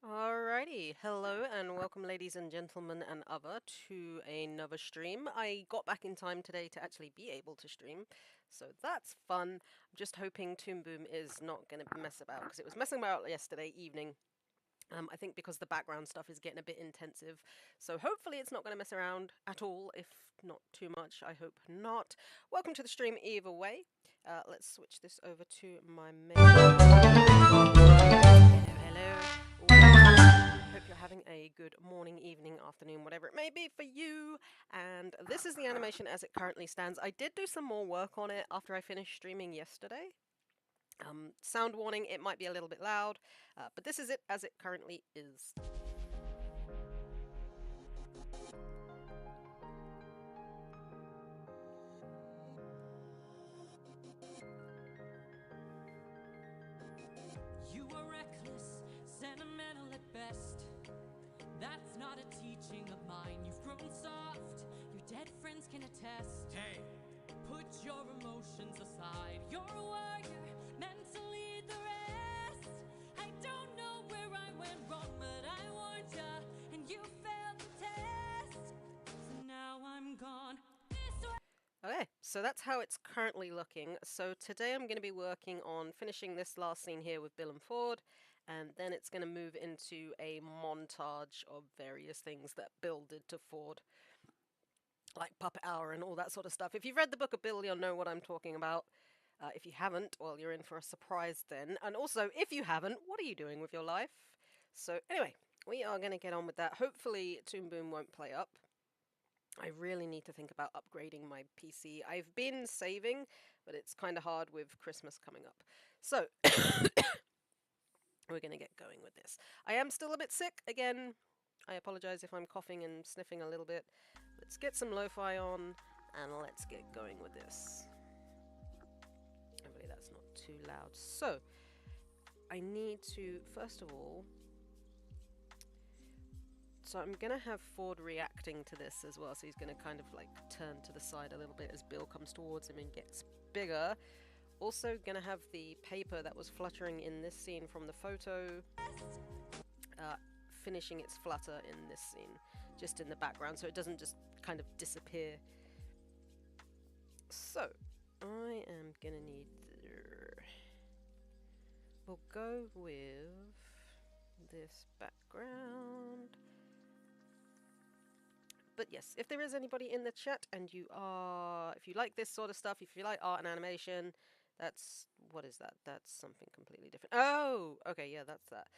Alrighty, hello and welcome ladies and gentlemen and other to another stream. I got back in time today to actually be able to stream, so that's fun. I'm just hoping Toon Boom is not going to mess about, because it was messing about yesterday evening. I think because the background stuff is getting a bit intensive, so hopefully it's not going to mess around at all, if not too much, I hope not. Welcome to the stream either way. Let's switch this over to my main. Hello, hope you're having a good morning, evening, afternoon, whatever it may be for you. And this is the animation as it currently stands. I did do some more work on it after I finished streaming yesterday. Sound warning, it might be a little bit loud, but this is it as it currently is. You are reckless, sentimental at best. That's not a teaching of mine. You've grown soft, your dead friends can attest. Hey, put your emotions aside. You're a warrior, meant to lead the rest. I don't know where I went wrong, but I warned ya, and you failed the test. So now I'm gone. Okay, so that's how it's currently looking. So today I'm going to be working on finishing this last scene here with Bill and Ford, and then it's going to move into a montage of various things that Bill did to Ford, like Puppet Hour and all that sort of stuff. If you've read the book of Bill, you'll know what I'm talking about. If you haven't, well, you're in for a surprise then. And also, if you haven't, what are you doing with your life? So anyway, we are going to get on with that. Hopefully, Toon Boom won't play up. I really need to think about upgrading my PC. I've been saving, but it's kind of hard with Christmas coming up. So, we're going to get going with this. I am still a bit sick. Again, I apologize if I'm coughing and sniffing a little bit. Let's get some lo-fi on, and let's get going with this. Hopefully that's not too loud. So, I need to, first of all, so I'm going to have Ford reacting to this as well, so he's going to kind of like turn to the side a little bit as Bill comes towards him and gets bigger. Also going to have the paper that was fluttering in this scene from the photo finishing its flutter in this scene, just in the background, so it doesn't just kind of disappear. So, I am going to need... We'll go with this background. But yes, if there is anybody in the chat and if you like this sort of stuff, if you like art and animation, what is that? That's something completely different. Oh, okay, yeah, that's that.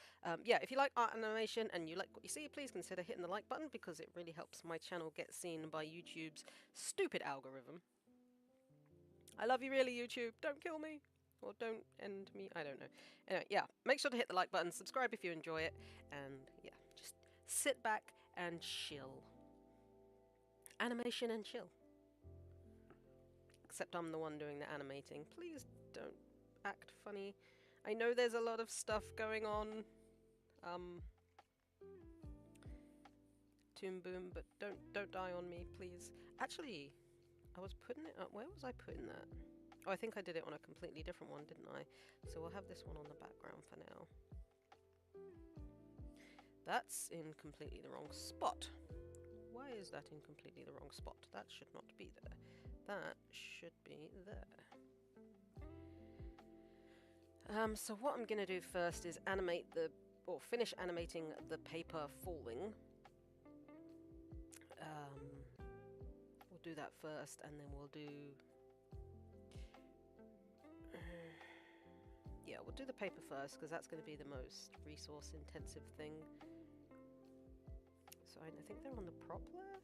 Yeah, if you like art and animation and you like what you see, please consider hitting the like button, because it really helps my channel get seen by YouTube's stupid algorithm. I love you really, YouTube. Don't kill me. Or don't end me. I don't know. Anyway, yeah, make sure to hit the like button, subscribe if you enjoy it, and yeah, just sit back and chill. Animation and chill. Except I'm the one doing the animating. Please don't act funny. I know there's a lot of stuff going on. Toon Boom, but don't die on me, please. Actually, I was putting it up. Where was I putting that? Oh, I think I did it on a completely different one, didn't I? So we'll have this one on the background for now. That's in completely the wrong spot. Why is that in completely the wrong spot? That should not be there. That should be there. So what I'm going to do first is finish animating the paper falling. We'll do that first, and then we'll do... yeah, we'll do the paper first, because that's going to be the most resource-intensive thing. So I think they're on the prop layer?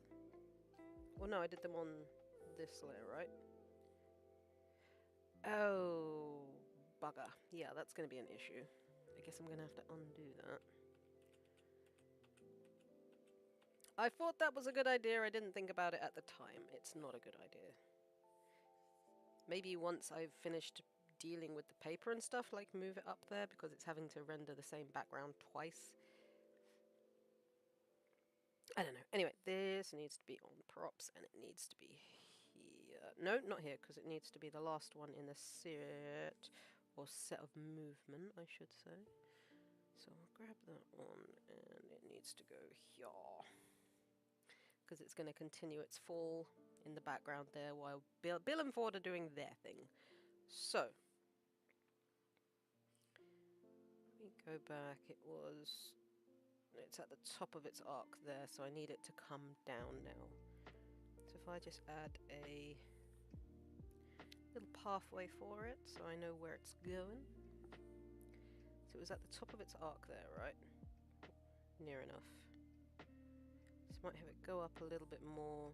Well, no, I did them on this layer, right? Oh, bugger. Yeah, that's going to be an issue. I guess I'm going to have to undo that. I thought that was a good idea. I didn't think about it at the time. It's not a good idea. Maybe once I've finished dealing with the paper and stuff, like move it up there, because it's having to render the same background twice. I don't know. Anyway, this needs to be on props, and it needs to be here. No, not here, because it needs to be the last one in the set, or set of movement, I should say. So I'll grab that one, and it needs to go here. Because it's going to continue its fall in the background there while Bill and Ford are doing their thing. So, we go back, it's at the top of its arc there, so I need it to come down now. So if I just add a little pathway for it, so I know where it's going. So it was at the top of its arc there, right? Near enough. Just might have it go up a little bit more.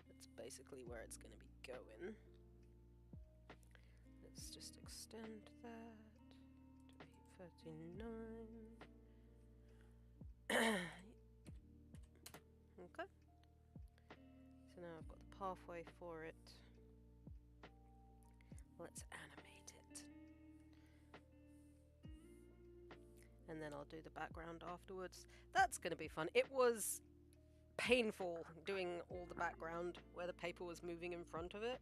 That's basically where it's going to be going. Let's just extend that to 839. Okay. So now I've got the pathway for it. Let's animate it. And then I'll do the background afterwards. That's going to be fun. It was painful doing all the background where the paper was moving in front of it.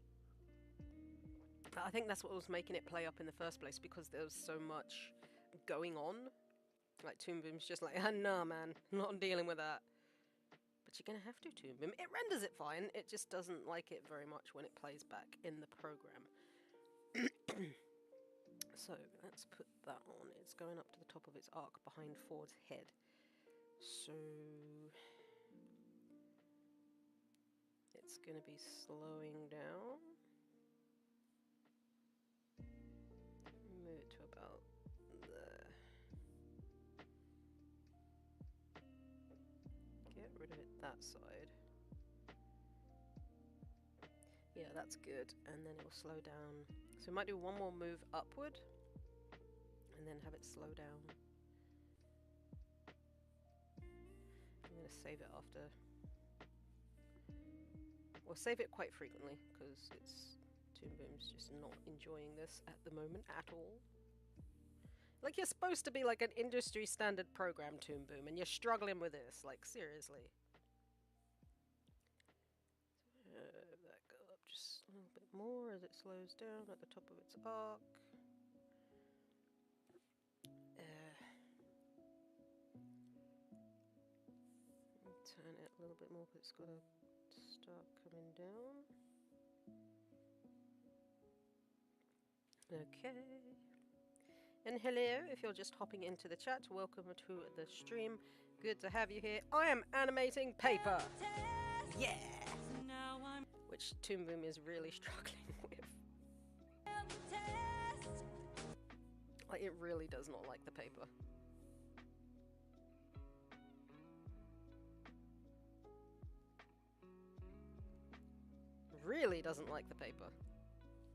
But I think that's what was making it play up in the first place, because there was so much going on. Like, Toon Boom's just like, nah, man, I'm not dealing with that. But you're going to have to, Toon Boom. It renders it fine, it just doesn't like it very much when it plays back in the program. So, let's put that on. It's going up to the top of its arc behind Ford's head. So, it's going to be slowing down. Move it to about there. Get rid of it that side. Yeah, that's good. And then it will slow down. So we might do one more move upward and then have it slow down. I'm going to save it after. Well, save it quite frequently, because Toon Boom's just not enjoying this at the moment at all. Like, you're supposed to be like an industry standard program, Toon Boom, and you're struggling with this. Like, seriously. That go up just a little bit more as it slows down at the top of its arc. Turn it a little bit more, because it's got to start coming down. Okay. And hello, if you're just hopping into the chat, welcome to the stream. Good to have you here. I am animating paper. Yeah! Which Toon Boom is really struggling with. Like, it really does not like the paper. Really doesn't like the paper.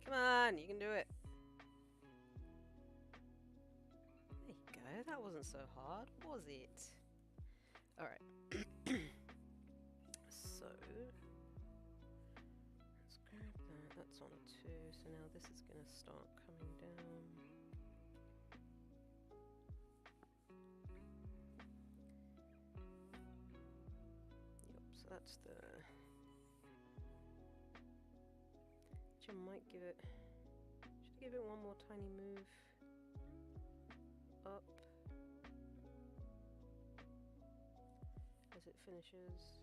Come on, you can do it. There you go, that wasn't so hard, was it? Alright. So, let's grab that. That's on a 2. So now this is going to start coming down. Yep, so that's the... I might give it... Should I give it one more tiny move up as it finishes?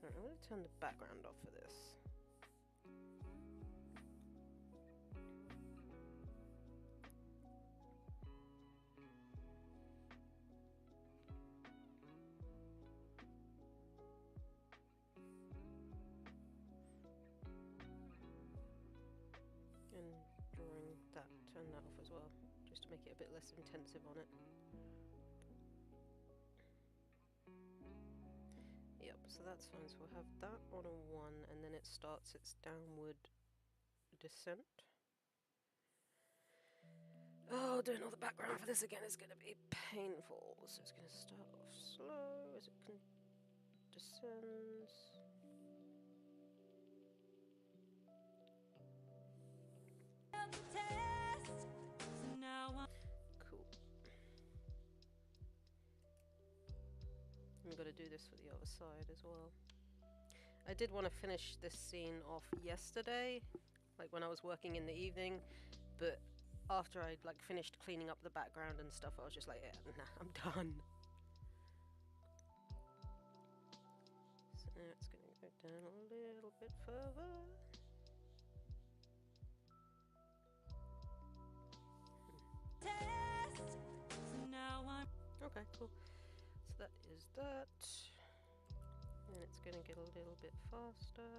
Alright, I'm going to turn the background off for this. And drawing that, turn that off as well, just to make it a bit less intensive on it. Yep, so that's fine. So we'll have that on a 1, and then it starts its downward descent. Oh, doing all the background for this again is going to be painful. So it's going to start off slow as it descends. Cool. I'm going to do this for the other side as well. I did want to finish this scene off yesterday, like when I was working in the evening, but after I'd like finished cleaning up the background and stuff, I was just like, yeah, nah, I'm done. So now it's going to go down a little bit further. Okay, cool. So that is that. And it's going to get a little bit faster.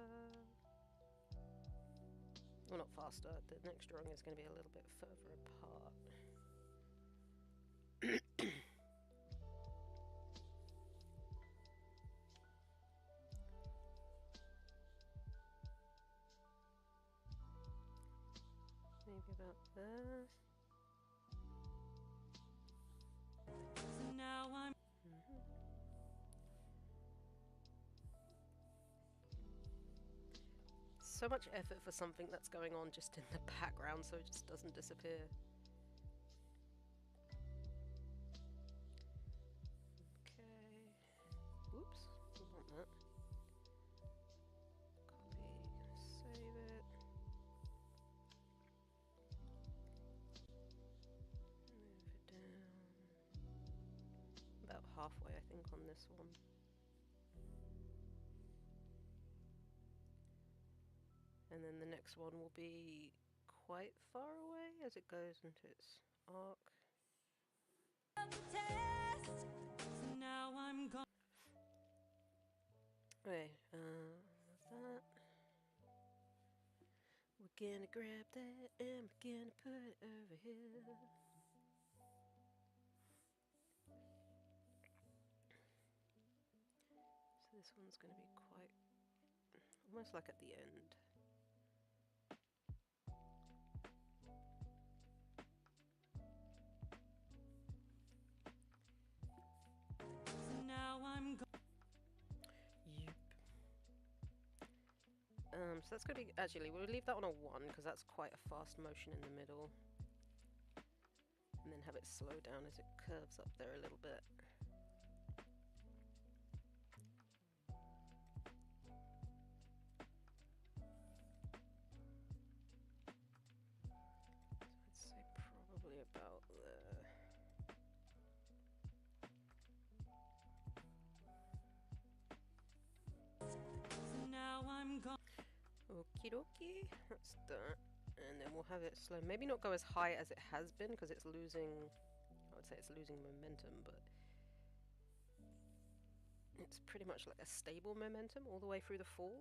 Well, not faster. The next drawing is going to be a little bit further apart. Maybe about there. Now I'm So much effort for something that's going on just in the background so it just doesn't disappear. Okay. Oops, don't want that. Copy, save it. Move it down. About halfway, I think, on this one. And then the next one will be quite far away as it goes into its arc. now I'm gone. Okay, that. We're gonna grab that and we're gonna put it over here. So this one's gonna be quite, almost like at the end. Now I'm gone. Yep. So that's gonna be, actually, we'll leave that on a 1 because that's quite a fast motion in the middle. And then have it slow down as it curves up there a little bit. So I'd say probably about there. Now I'm gone. Okie dokie, that's that. And then we'll have it slow. Maybe not go as high as it has been because it's losing, I would say it's losing momentum, but it's pretty much like a stable momentum all the way through the fall.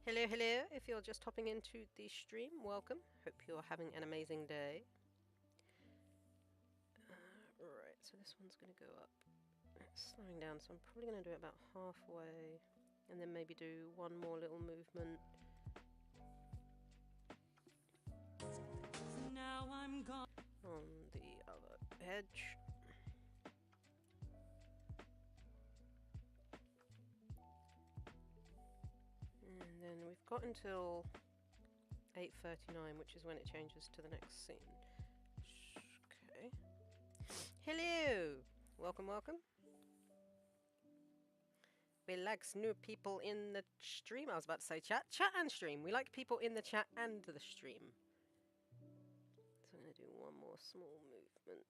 Hello, hello. If you're just hopping into the stream, welcome. Hope you're having an amazing day. Right, so this one's going to go up. It's slowing down, so I'm probably going to do it about halfway. And then maybe do one more little movement. Now I'm gone. On the other edge. And then we've got until 8:39, which is when it changes to the next scene. Okay. Hello! Welcome, welcome. We like new people in the stream. I was about to say chat and stream. We like people in the chat and the stream. So I'm going to do one more small movement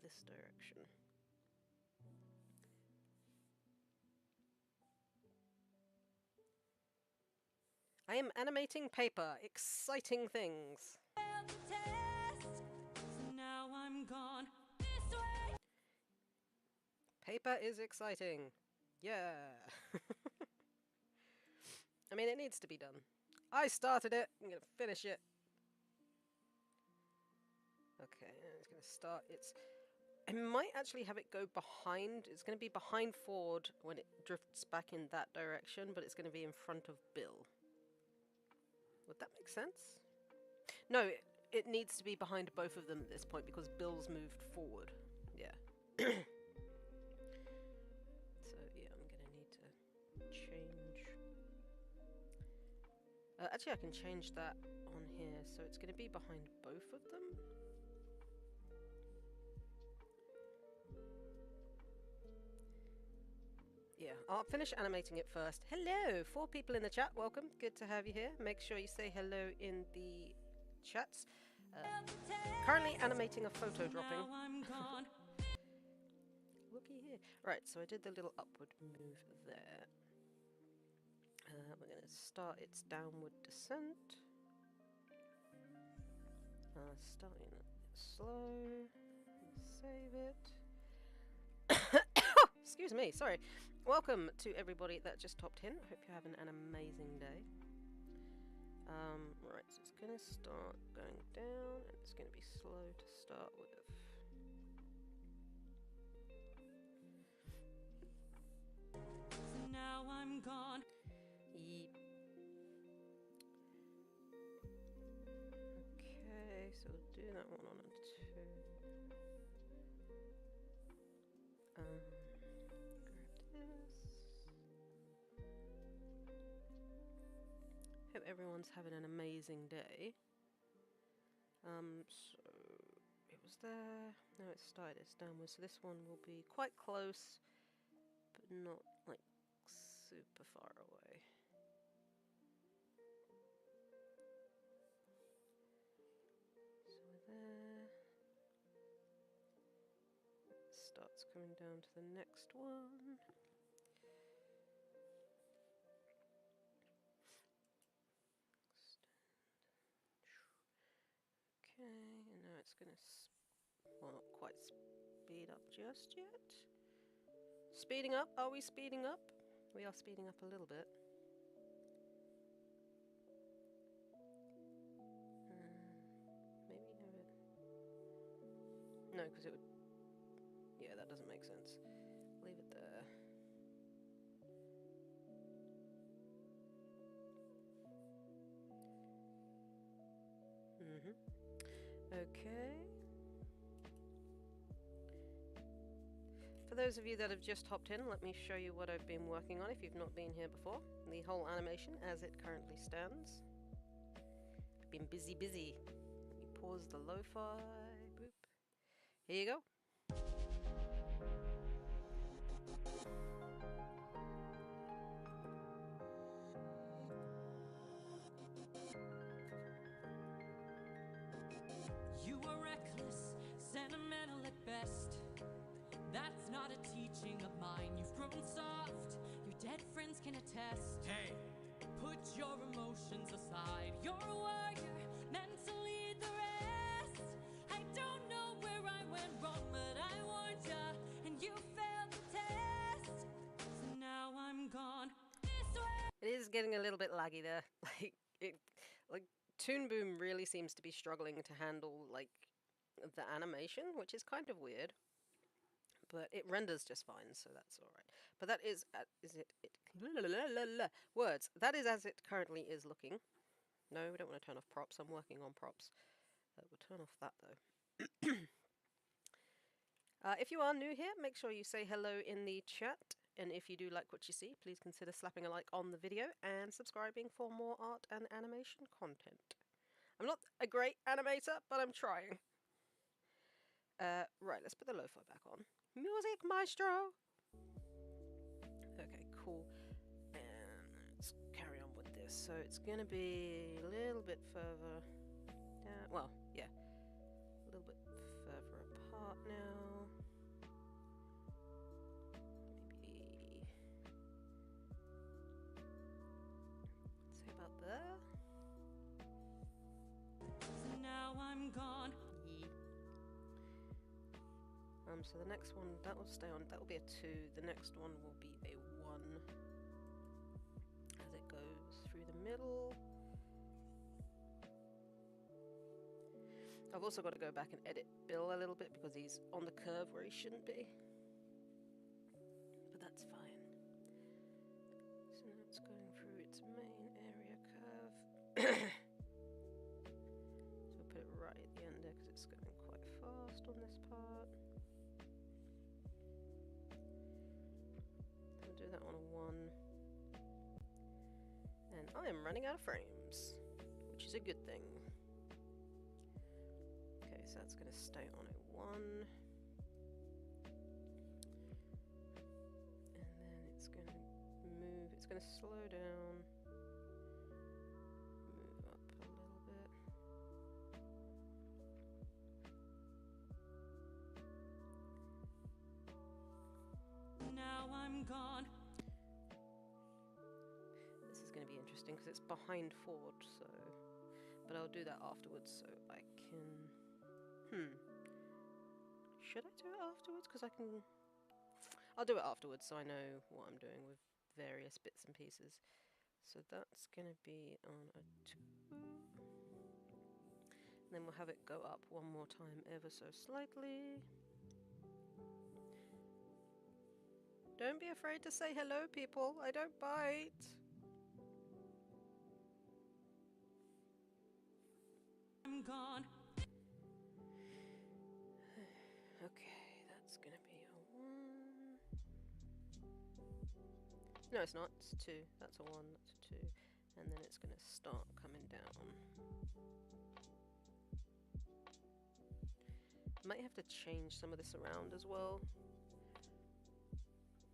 this direction. I am animating paper. Exciting things. Now I'm gone. This way. Paper is exciting. Yeah. I mean, it needs to be done. I started it. I'm going to finish it. Okay, it's going to start. I might actually have it go behind. It's going to be behind Ford when it drifts back in that direction, but it's going to be in front of Bill. Would that make sense? No, it needs to be behind both of them at this point because Bill's moved forward. Yeah. So, yeah, I'm going to need to change. Actually, I can change that on here. So it's going to be behind both of them. Yeah, I'll finish animating it first. Hello, 4 people in the chat. Welcome. Good to have you here. Make sure you say hello in the chats. Currently animating a photo dropping. Looky here. Right, so I did the little upward move there. We're going to start its downward descent. Starting it slow. Save it. Excuse me, sorry. Welcome to everybody that just hopped in. Hope you're having an amazing day. Right, so it's going to start going down, and it's going to be slow to start with. So now I'm gone. Yep. Okay, so we'll do that one on a 2. Grab this. Hope everyone's having an amazing day. So it was there. No, it started its downwards. So this one will be quite close, but not like super far away. So we're there. It starts coming down to the next one. Okay, and now it's going to, well, not quite speed up just yet. Speeding up? Are we speeding up? We are speeding up a little bit. Maybe have it. No, because it would. Yeah, that doesn't make sense. Leave it there. Okay. For those of you that have just hopped in, let me show you what I've been working on if you've not been here before. The whole animation as it currently stands. I've been busy. Let me pause the lo-fi. Boop. Here you go. You are reckless, sentimental at best. That's not a teaching of mine. You've grown soft, your dead friends can attest. Hey! Put your emotions aside. You're a warrior, meant to lead the rest. I don't know where I went wrong, but I warned ya, and you failed the test. So now I'm gone this way. It is getting a little bit laggy there. Like Toon Boom really seems to be struggling to handle like the animation, which is kind of weird. But it renders just fine, so that's all right. But that is words. That is as it currently is looking. No, we don't want to turn off props. I'm working on props. We'll turn off that though. If you are new here, make sure you say hello in the chat. And if you do like what you see, please consider slapping a like on the video and subscribing for more art and animation content. I'm not a great animator, but I'm trying. Right, let's put the lo-fi back on. Music maestro! Okay, cool. And let's carry on with this. So it's gonna be a little bit further down. Well, yeah. A little bit further apart now. Maybe. Say about there. So now I'm gone. Yeah. So the next one, that will stay on, that will be a 2. The next one will be a 1. As it goes through the middle. I've also got to go back and edit Bill a little bit because he's on the curve where he shouldn't be. But that's fine. So now it's going through its main area curve. So we'll put it right at the end there because it's going quite fast on this part. We'll do that on a 1. And I am running out of frames, which is a good thing. Okay, so that's going to stay on a 1. And then it's going going to slow down, move up a little bit. Now I'm gone. This is going to be interesting because it's behind Ford, so... But I'll do that afterwards so I can... Should I do it afterwards? Because I can... I'll do it afterwards so I know what I'm doing with various bits and pieces. So that's going to be on a 2. And then we'll have it go up one more time ever so slightly. Don't be afraid to say hello, people. I don't bite. I'm gone. Okay, that's gonna be a 1. No, it's not. It's 2. That's a 1. That's a 2. And then it's gonna start coming down. Might have to change some of this around as well.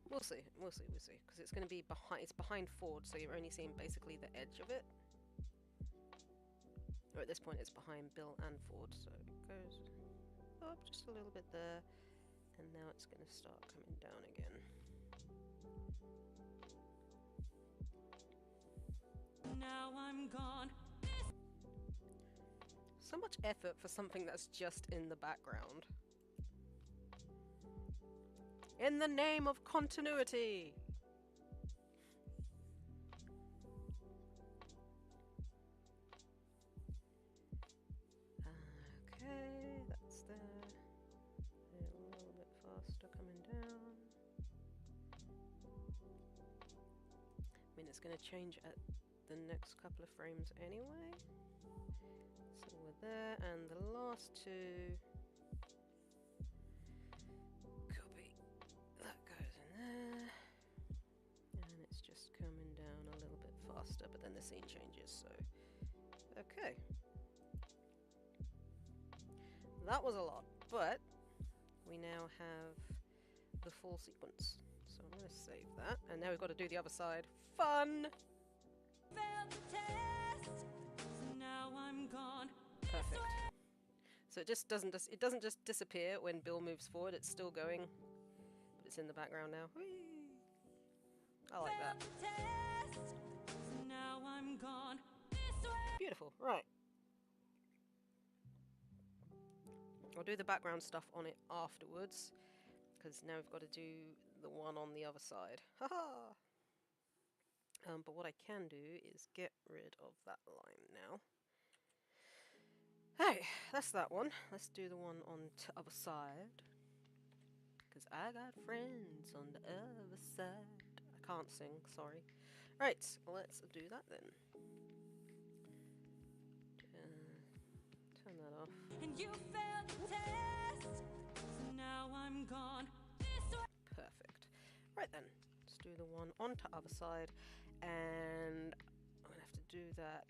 We'll see. We'll see. We'll see. Because it's gonna be behind. It's behind Ford, so you're only seeing basically the edge of it. Or at this point, it's behind Bill and Ford, so it goes up just a little bit there, and now it's going to start coming down again. Now I'm gone. So much effort for something that's just in the background. In the name of continuity! Okay, that's there. A little bit faster coming down. I mean, it's going to change at the next couple of frames anyway. So we're there, and the last 2. Copy. That goes in there. And it's just coming down a little bit faster, but then the scene changes, so... Okay. That was a lot, but we now have the full sequence. So I'm going to save that, and now we've got to do the other side. Fun! Failed the test. So now I'm gone. Perfect. So it just doesn't just disappear when Bill moves forward. It's still going, but it's in the background now. Whee! I like that. Failed the test. So now I'm gone. This way. Beautiful. Right. I'll do the background stuff on it afterwards, because now we've got to do the one on the other side. Haha! But what I can do is get rid of that line now. Hey, that's that one. Let's do the one on the other side. Because I got friends on the other side. I can't sing, sorry. Right, let's do that then. Turn that off. And you failed the test. So now I'm gone. This way. Perfect. Right then, let's do the one on the other side. And I'm going to have to do that.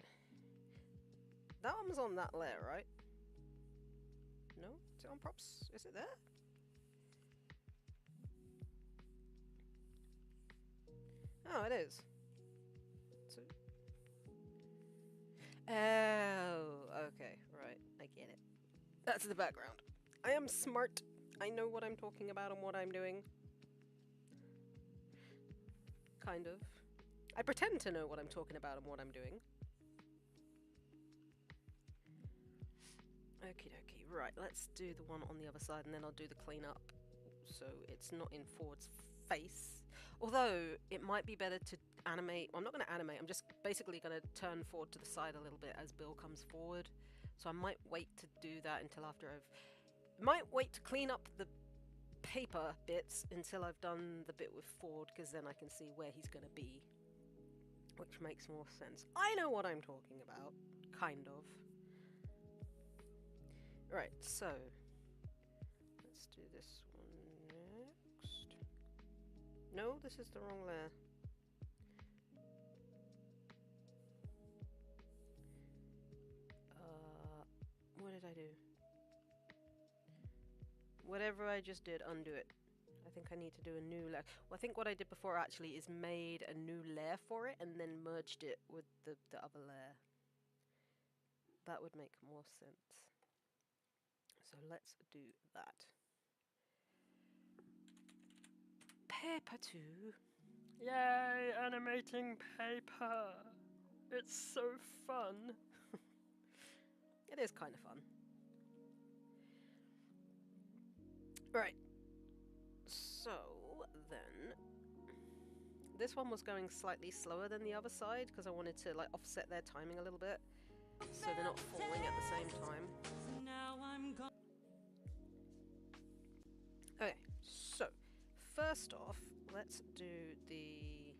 That one was on that layer, right? No? Is it on props? Is it there? Oh, it is. So... Oh, okay, right. I get it. That's the background. I am smart. I know what I'm talking about and what I'm doing. Kind of. I pretend to know what I'm talking about and what I'm doing. Okie dokie. Right, let's do the one on the other side and then I'll do the cleanup so it's not in Ford's face. Although, it might be better to animate. Well, I'm not going to animate. I'm just basically going to turn Ford to the side a little bit as Bill comes forward. So I might wait to do that until after I've... Might wait to clean up the paper bits until I've done the bit with Ford, because then I can see where he's going to be. Which makes more sense. I know what I'm talking about. Kind of. Right, so... Let's do this one next. No, this is the wrong layer. What did I do? Whatever I just did, undo it. I think I need to do a new layer. Well, I think what I did before actually is made a new layer for it and then merged it with the other layer. That would make more sense. So let's do that. Paper 2. Yay, animating paper. It's so fun. It is kind of fun. Right. So then, this one was going slightly slower than the other side because I wanted to like offset their timing a little bit, so they're not falling at the same time. Okay, so first off, let's do the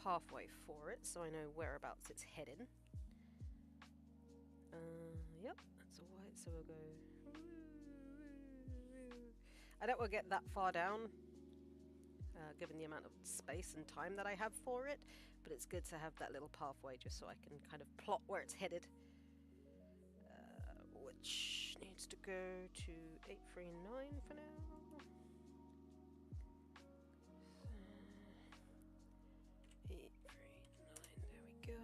pathway for it so I know whereabouts it's heading. Yep, that's a white, so we'll go. I doubt we'll get that far down, given the amount of space and time that I have for it, but it's good to have that little pathway just so I can kind of plot where it's headed. Which needs to go to 839 for now. 839, there we go.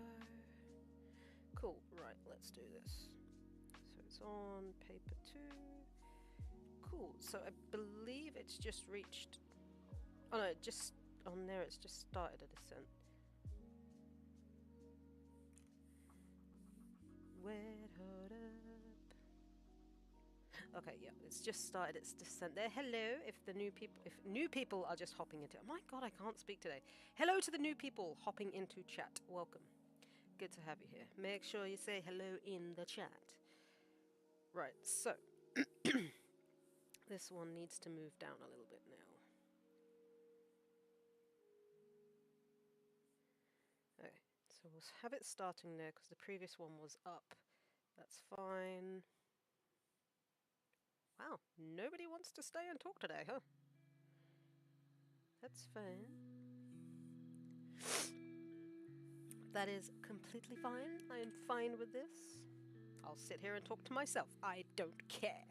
Cool, right, let's do this. So it's on paper 2. Cool, so I believe it's just reached... Oh no, just on there it's just started a descent. Wet hot up. Okay, yeah, it's just started its descent there. Hello, if new people are just hopping into... Oh my god, I can't speak today. Hello to the new people hopping into chat. Welcome. Good to have you here. Make sure you say hello in the chat. Right, so this one needs to move down a little bit now. Okay, so we'll have it starting there because the previous one was up. That's fine. Wow, nobody wants to stay and talk today, huh? That's fine. That is completely fine. I am fine with this. I'll sit here and talk to myself. I don't care.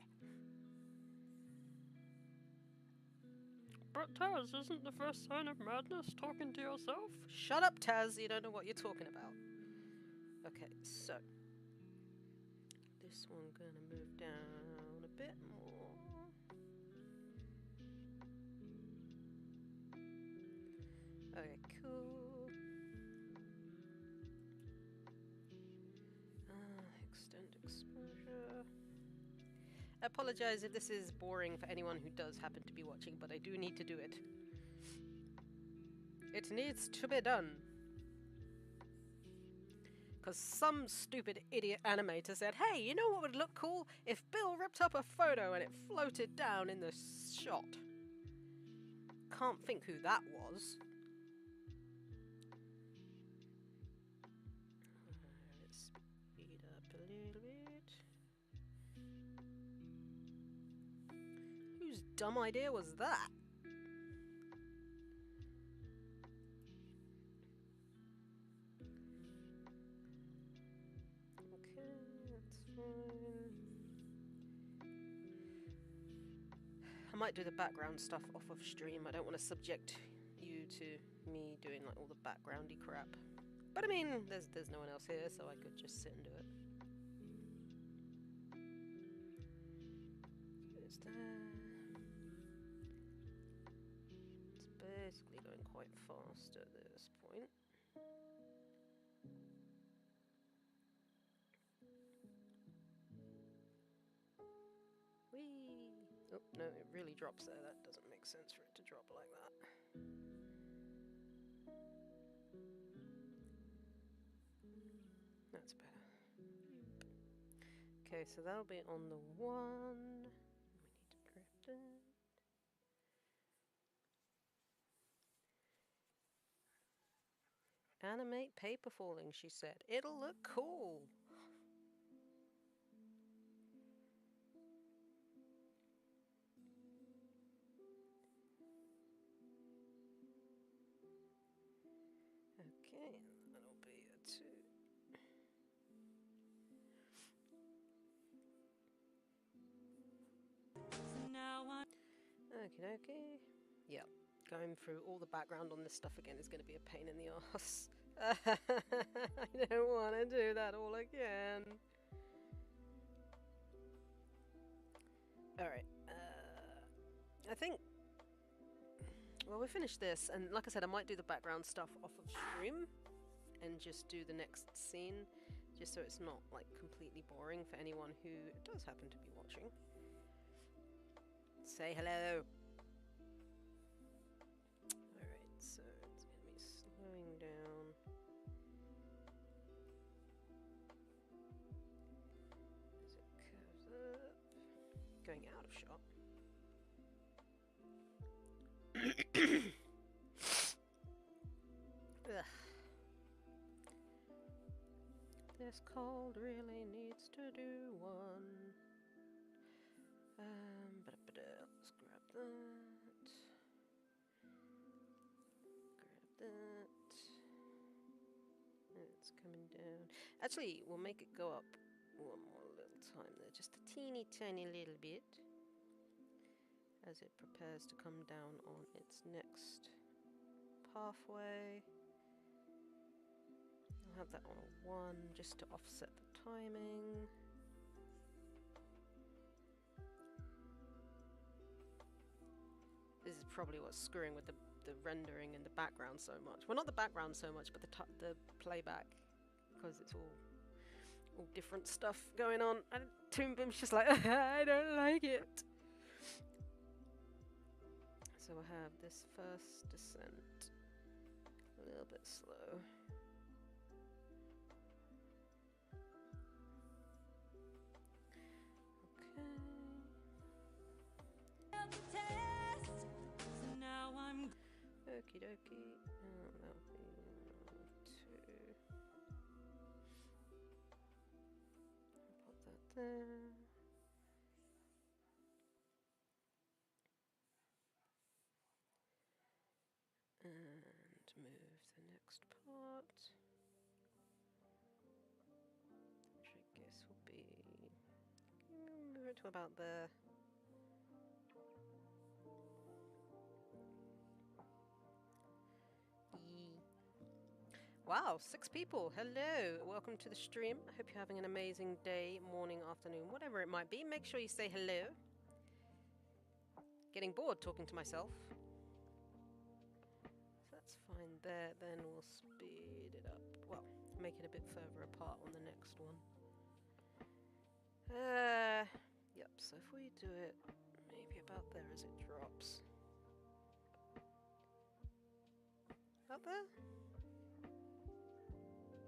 But Taz, isn't the first sign of madness talking to yourself? Shut up, Taz. You don't know what you're talking about. Okay, so this one gonna move down a bit more. Okay, cool. Extend exposure. I apologize if this is boring for anyone who does happen to be watching, but I do need to do it. It needs to be done. Because some stupid idiot animator said, hey, you know what would look cool? If Bill ripped up a photo and it floated down in the shot. Can't think who that was. Let's speed up a little bit. Whose dumb idea was that? Okay, that's fine. I might do the background stuff off of stream. I don't want to subject you to me doing like all the backgroundy crap. But I mean, there's no one else here, so I could just sit and do it. It's there. It's basically going quite fast at this point. Whee! Oh, no, it really drops there. That doesn't make sense for it to drop like that. That's better. Okay, so that'll be on the 1. We need to drift it. Animate paper falling, she said. It'll look cool. Okay, that'll be a 2. Okie dokie. Yeah, going through all the background on this stuff again is going to be a pain in the ass. I don't want to do that all again. Alright, I think... Well, we finished this, and like I said, I might do the background stuff off of stream and just do the next scene, just so it's not, like, completely boring for anyone who does happen to be watching. Say hello! Alright, so it's going to be slowing down. As it curves up. Going out of shot. Ugh. This cold really needs to do one. Let's grab that. Grab that. It's coming down. Actually, we'll make it go up one more little time there. Just a teeny tiny little bit. As it prepares to come down on its next pathway. I'll have that on a 1 just to offset the timing. This is probably what's screwing with the rendering in the background so much. Well, not the background so much, but the playback, because it's all different stuff going on. And Toon Boom's just like, I don't like it. So we'll have this first descent a little bit slow. Okie dokie. That'll be 2. Put that there. And move the next part. Which I guess will be... Move it to about there. Wow, 6 people. Hello. Welcome to the stream. I hope you're having an amazing day, morning, afternoon, whatever it might be. Make sure you say hello. Getting bored talking to myself. So that's fine there. Then we'll speed it up. Well, make it a bit further apart on the next one. Yep, so if we do it maybe about there as it drops. About there?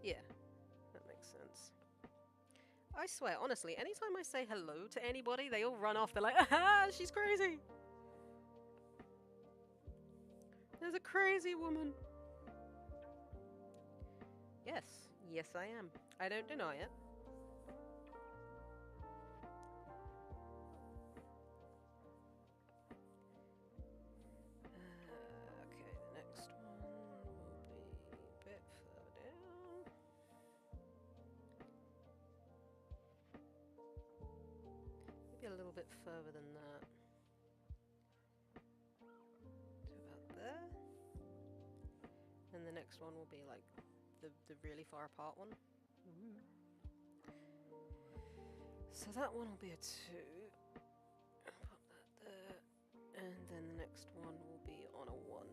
Yeah, that makes sense. I swear, honestly, anytime I say hello to anybody, they all run off. They're like, aha, she's crazy. There's a crazy woman. Yes, yes I am. I don't deny it. Okay, the next one will be a bit further down. Maybe a little bit further than that. To about there. And the next one will be like the really far apart one. So that one will be a 2. Pop that there. And then the next one will be on a 1.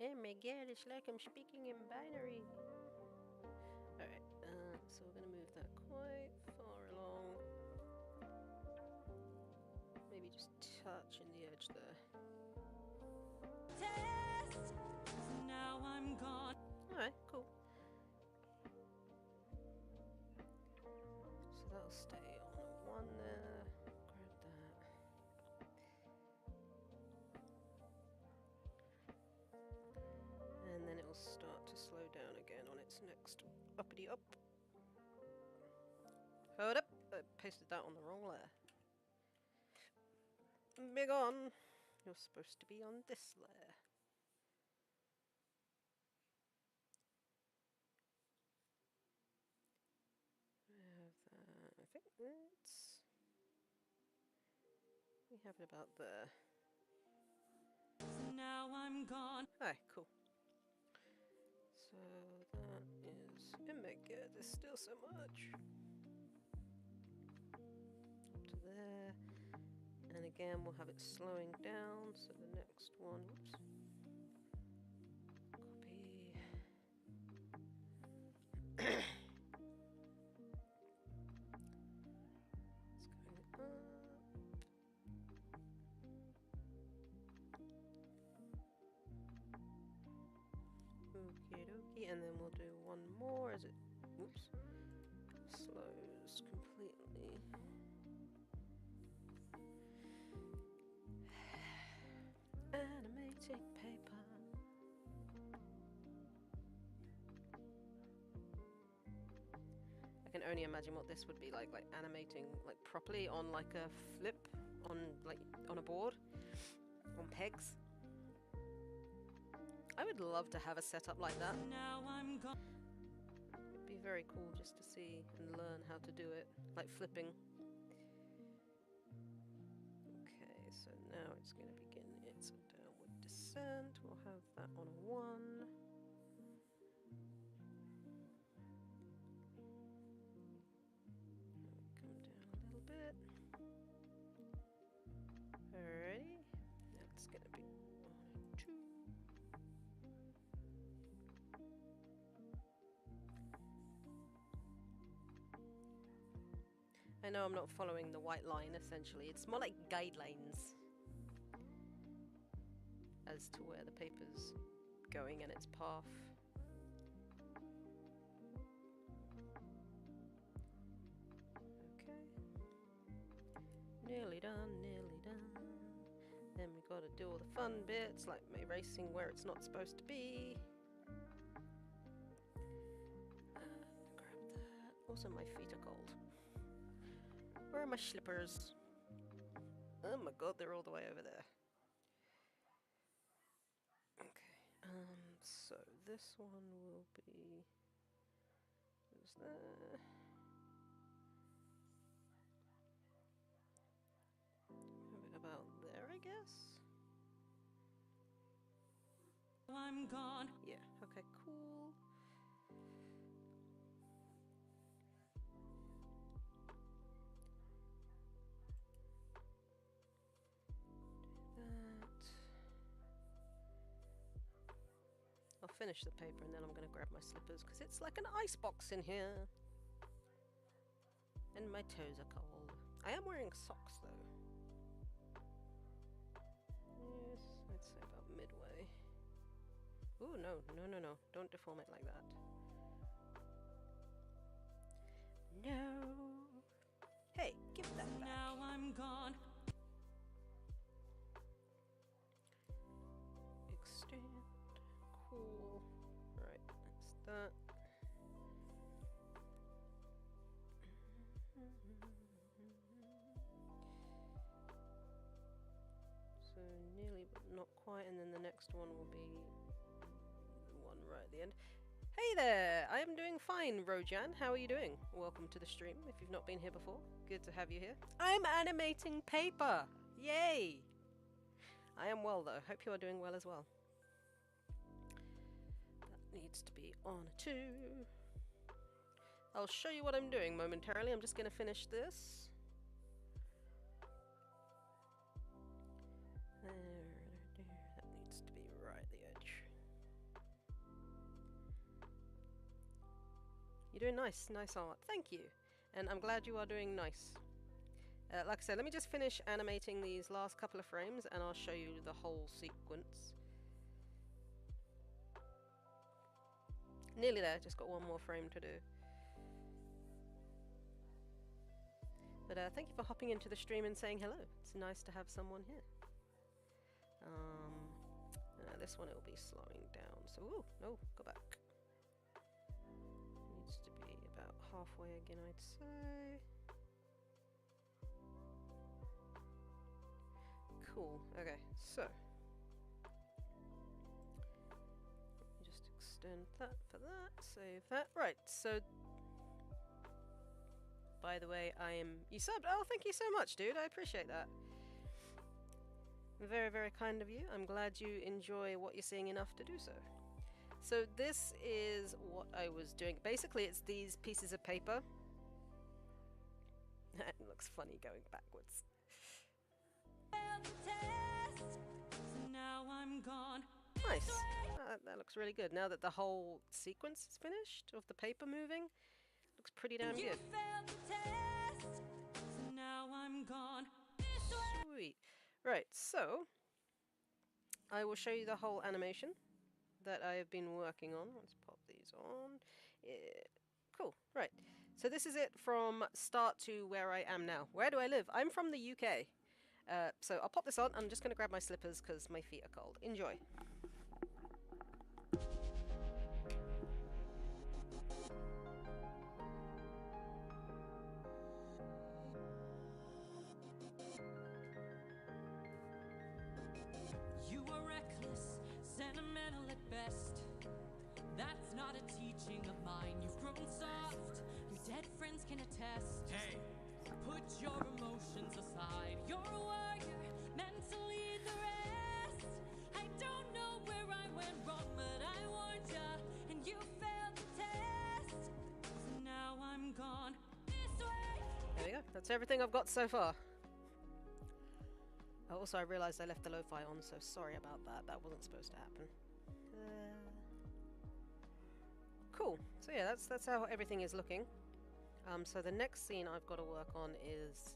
Oh my god, it's like I'm speaking in binary. Alright, so we're going to move that quite far along. Maybe just touching the edge there. Test. Now I'm gone. Alright, cool. So that'll stay on a 1 there. Grab that. And then it will start to slow down again on its next uppity up. Hold up! I pasted that on the wrong layer. Big on! You're supposed to be on this layer. I have that. I think that's... We have it about there. So now I'm gone. Alright, cool. So that is... Oh my god, there's still so much. Up to there. And again, we'll have it slowing down, so the next one... Whoops. Copy. It's going up. Okie dokie, and then we'll do one more as it, whoops, slows completely. Animating paper. I can only imagine what this would be like animating like properly on like a flip, on a board, on pegs. I would love to have a setup like that. Now I'm gone. It'd be very cool just to see and learn how to do it, like flipping. Okay, so now it's going to begin its downward descent. We'll have that on a 1. Come down a little bit. Alrighty. That's going to be 1 and 2. I know I'm not following the white line, essentially. It's more like guidelines as to where the paper's going and its path. Okay. Nearly done, nearly done. Then we gotta do all the fun bits, like erasing where it's not supposed to be. Grab that. Also, my feet are cold. Where are my slippers? Oh my god, they're all the way over there. Okay, so this one will be... Who's there? About there, I guess? I'm gone. Yeah, okay, cool. I'll finish the paper and then I'm gonna grab my slippers because it's like an icebox in here. And my toes are cold. I am wearing socks though. Yes, I'd say about midway. Ooh, no, no, no, no. Don't deform it like that. No. Hey, give that back. Now I'm gone. Extend. Cool. Right, that's that. So nearly, but not quite, and then the next one will be the one right at the end. Hey there! I am doing fine, Rojan. How are you doing? Welcome to the stream, if you've not been here before. Good to have you here. I'm animating paper! Yay! I am well, though. Hope you are doing well as well. That needs to be on 2. I'll show you what I'm doing momentarily. I'm just going to finish this. There. That needs to be right at the edge. You're doing nice art. Thank you. And I'm glad you are doing nice. Like I said, let me just finish animating these last couple of frames and I'll show you the whole sequence. Nearly there, just got one more frame to do. But thank you for hopping into the stream and saying hello. It's nice to have someone here. This one, it'll be slowing down. So, ooh, no, go back. Needs to be about halfway again, I'd say. Cool, okay, so. Just extend that for that, save that. Right, so. By the way, you subbed. Oh, thank you so much, dude. I appreciate that. Very, very kind of you. I'm glad you enjoy what you're seeing enough to do so. So this is what I was doing. Basically, it's these pieces of paper. It looks funny going backwards. Nice. That looks really good. Now that the whole sequence is finished of the paper moving, looks pretty damn good. Sweet. Right, so I will show you the whole animation that I have been working on. Let's pop these on. Cool. Right. So this is it from start to where I am now. Where do I live? I'm from the UK. So I'll pop this on. I'm just going to grab my slippers because my feet are cold. Enjoy. You are reckless, sentimental at best. That's not a teaching of mine. You've grown soft, your dead friends can attest. Hey, put your emotions aside. You're a warrior, meant to lead the rest. I don't know where I went wrong, but I warned ya, and you failed the test. So now I'm gone this way. There we go. That's everything I've got so far. Also, I realised I left the lo-fi on, so sorry about that. That wasn't supposed to happen. Cool. So yeah, that's how everything is looking. So the next scene I've got to work on is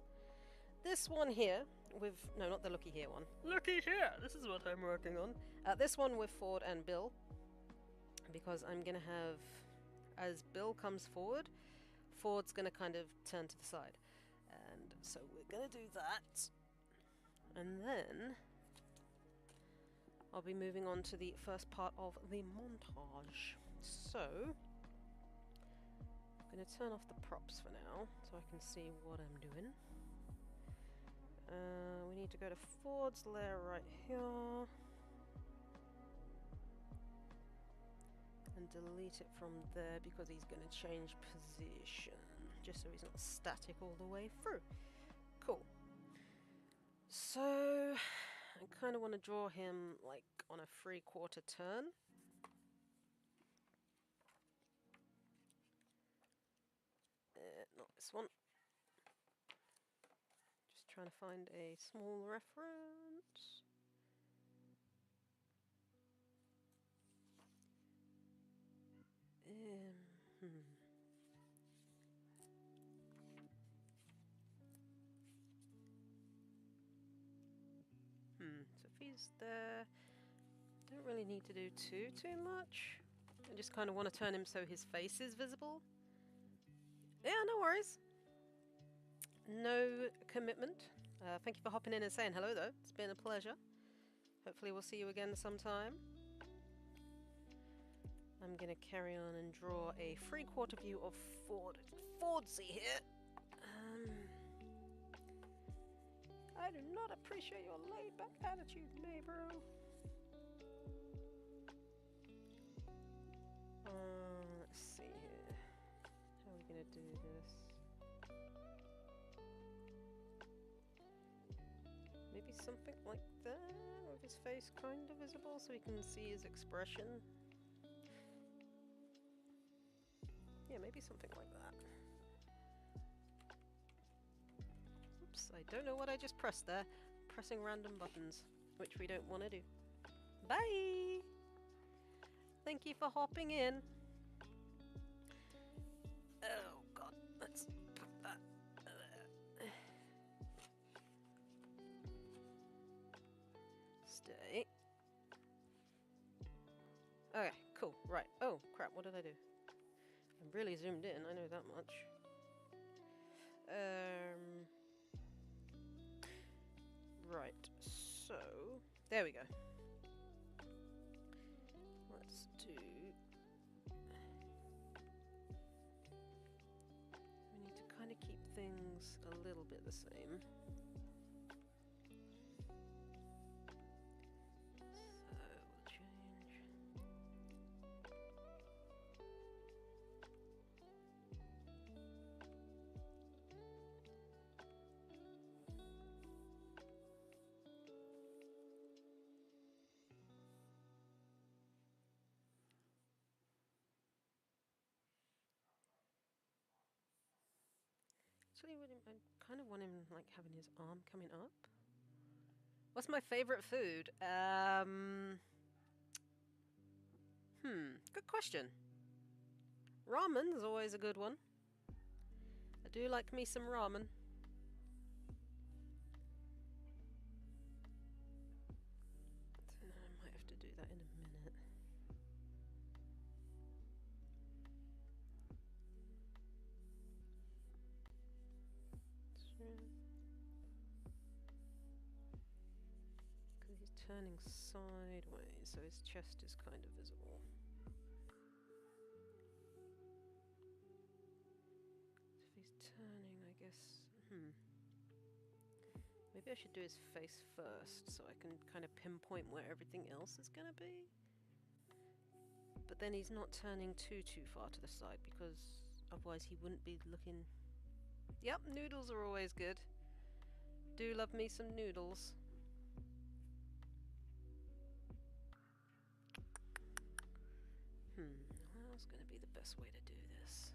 this one here with... No, not the looky here one. Looky here! This is what I'm working on. This one with Ford and Bill. Because I'm going to have... As Bill comes forward, Ford's going to kind of turn to the side. And so we're going to do that. And then I'll be moving on to the first part of the montage. So I'm going to turn off the props for now so I can see what I'm doing. We need to go to Ford's lair right here and delete it from there because he's going to change position just so he's not static all the way through. Cool. So, I kind of want to draw him like on a 3/4 turn. Not this one. Just trying to find a small reference. So if he's there, don't really need to do too much. I just kind of want to turn him so his face is visible. Yeah, no worries. No commitment. Thank you for hopping in and saying hello, though. It's been a pleasure. Hopefully we'll see you again sometime. I'm going to carry on and draw a 3/4 view of Fordsy here. I do not appreciate your laid-back attitude, May, bro. Let's see here. How are we gonna do this? Maybe something like that, with his face kind of visible so we can see his expression. Yeah, maybe something like that. Oops, I don't know what I just pressed there. Pressing random buttons, which we don't want to do. Bye! Thank you for hopping in. Oh god, let's put that there. Stay. Okay, cool, right. Oh crap, what did I do? I'm really zoomed in, I know that much. Right, so there we go. Let's do... We need to kind of keep things a little bit the same. So we'll change. Actually, I kind of want him like having his arm coming up. What's my favorite food? Good question. Ramen is always a good one. I do like me some ramen. I might have to do that in a minute. Because he's turning sideways, so his chest is kind of visible. If he's turning, I guess... Maybe I should do his face first, so I can kind of pinpoint where everything else is gonna be. But then he's not turning too far to the side, because otherwise he wouldn't be looking... Yep, noodles are always good. Do love me some noodles. What's gonna be the best way to do this?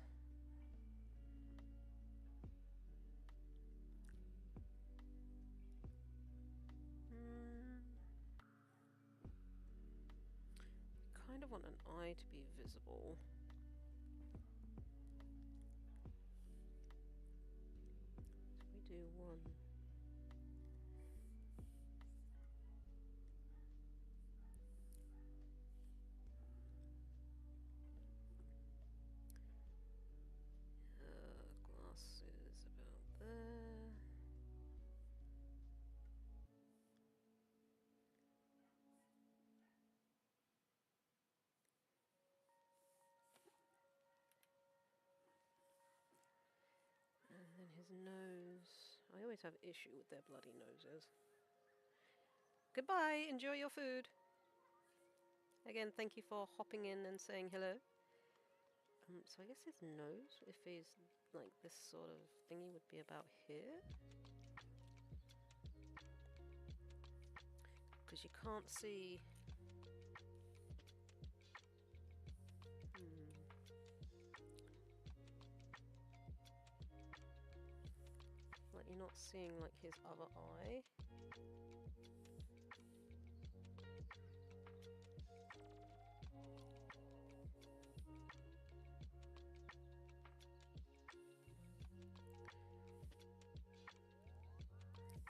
Kind of want an eye to be visible. So we do one. Glasses about there. And then his nose. I always have issue with their bloody noses. Goodbye, enjoy your food. Again, thank you for hopping in and saying hello. So I guess his nose, if he's like this sort of thingy, would be about here. Because you can't see... Like, you're not seeing like his other eye.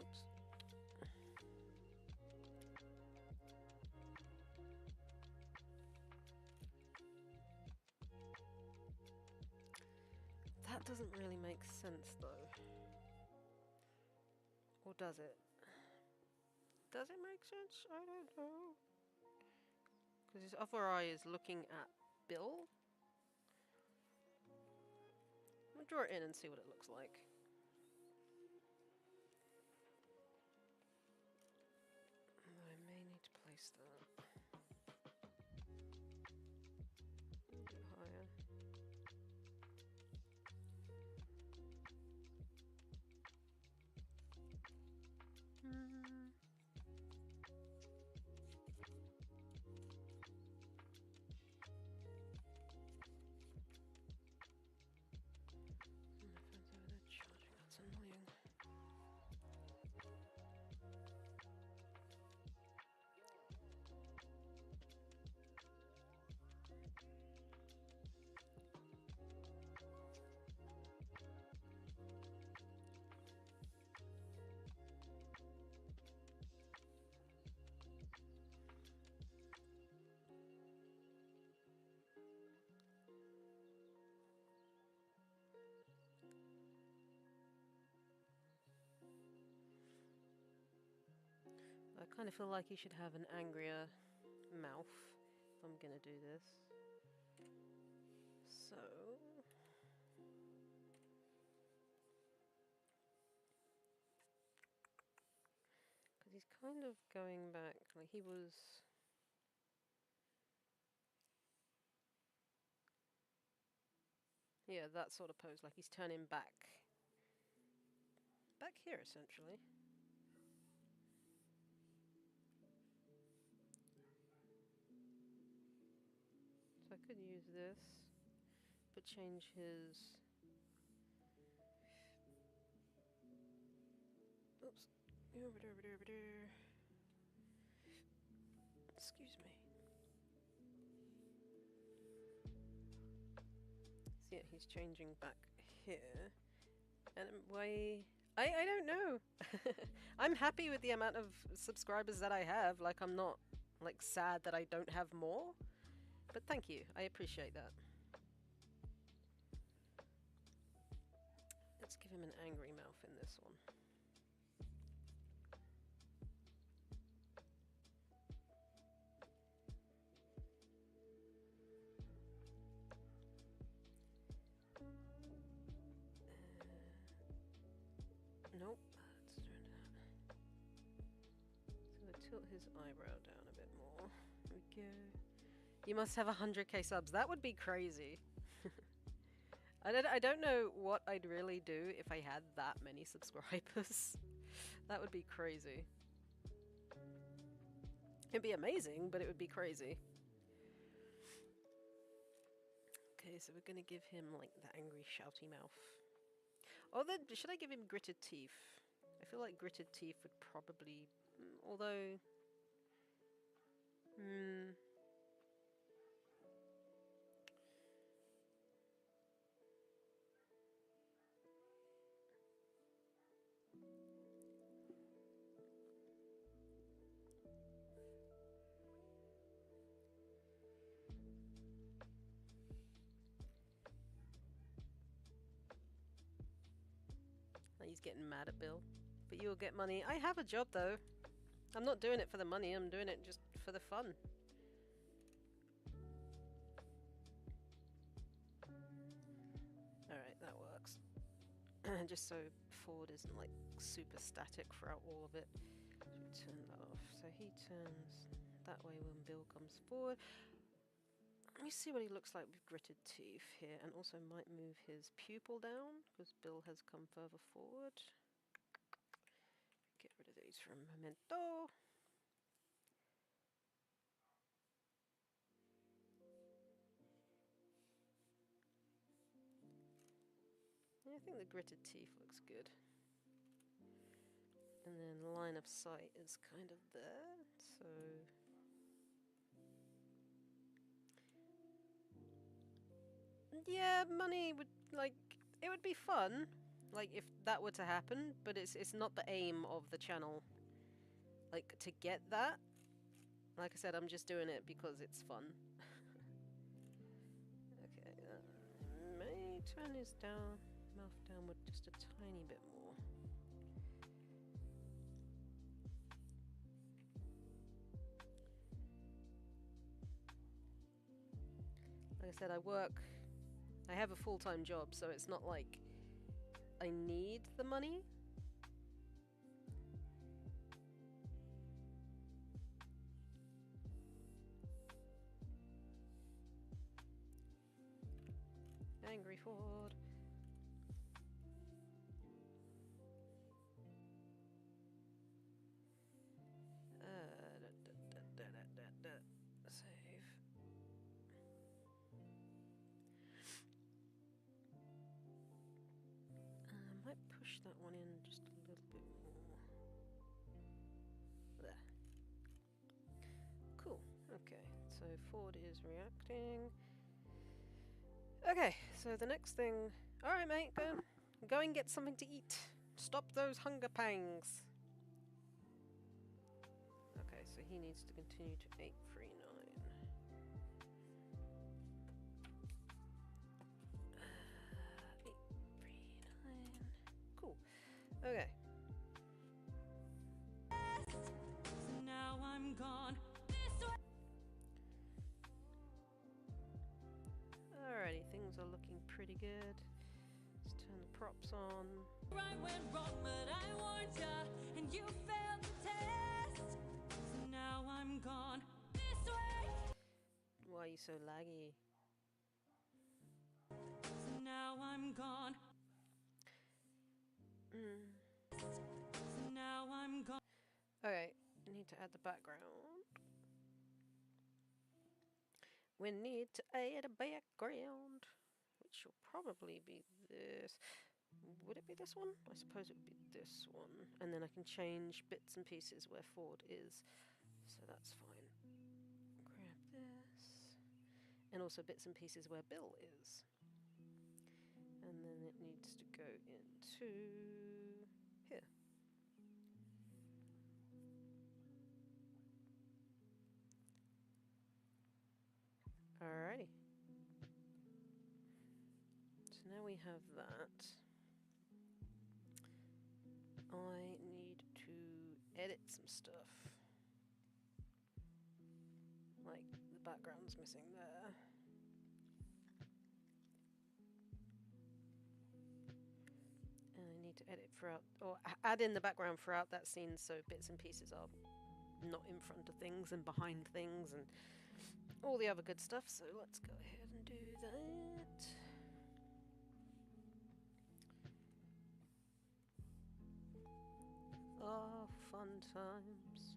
Oops. That doesn't really make sense though. Or does it? Does it make sense? I don't know. Because his other eye is looking at Bill. I'm gonna draw it in and see what it looks like. I may need to place that a bit higher. That's annoying. I kind of feel like he should have an angrier mouth if I'm gonna do this. So... Because he's kind of going back, like he was... Yeah, that sort of pose, like he's turning back. Back here, essentially. So I could use this, but change his Excuse me. So yeah, he's changing back here. And why... I don't know. I'm happy with the amount of subscribers that I have. Like, I'm not, like, sad that I don't have more. But thank you. I appreciate that. Let's give him an angry mouth in this one. Nope. Let's do that. So we'll tilt his eyebrow down a bit more. There we go. You must have 100k subs. That would be crazy. I don't know what I'd really do if I had that many subscribers. That would be crazy. It'd be amazing, but it would be crazy. Okay, so we're gonna give him, like, the angry shouty mouth. Oh, then should I give him gritted teeth? I feel like gritted teeth would probably... although... he's getting mad at Bill. But you'll get money. I have a job, though. I'm not doing it for the money, I'm doing it just for the fun. Alright, that works. Just so Ford isn't, like, super static throughout all of it. So we turn that off. So he turns that way when Bill comes forward. Let me see what he looks like with gritted teeth here, and also might move his pupil down, because Bill has come further forward. Get rid of these for a momento. Yeah, I think the gritted teeth looks good. And then line of sight is kind of there, so... yeah, money would, like, it would be fun, like, if that were to happen, but it's not the aim of the channel, like, to get that. Like I said, I'm just doing it because it's fun. Okay, may turn his mouth downward just a tiny bit more. Like I said, I have a full-time job, so it's not like I need the money. Angry Ford. Save. Might push that one in just a little bit more. There. Cool. Okay, so Ford is reacting. Okay, so the next thing... Alright, mate, go and get something to eat. Stop those hunger pangs. Okay, so he needs to continue to 839. 839. Cool. Okay. So now I'm gone. Alrighty, things are looking pretty good. Let's turn the props on. I went wrong, but I warned ya, and you failed the test. So now I'm gone this way. Why are you so laggy? So now I'm gone. So now I'm gone. Okay, I need to add the background. We need to add a background, which will probably be this. Would it be this one? I suppose it would be this one. And then I can change bits and pieces where Ford is. So that's fine. Grab this. And also bits and pieces where Bill is. And then it needs to go into here. Alrighty. So now we have that. I need to edit some stuff. Like, the background's missing there. And I need to edit throughout, or add in the background throughout that scene so bits and pieces are not in front of things and behind things and all the other good stuff. So let's go ahead and do that. Oh, fun times.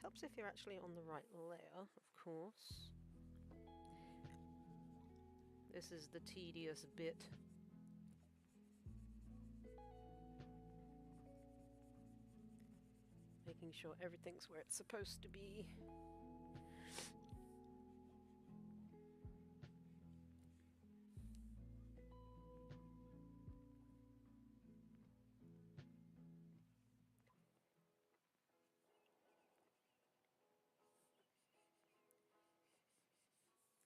Helps if you're actually on the right layer, of course. This is the tedious bit. Making sure everything's where it's supposed to be.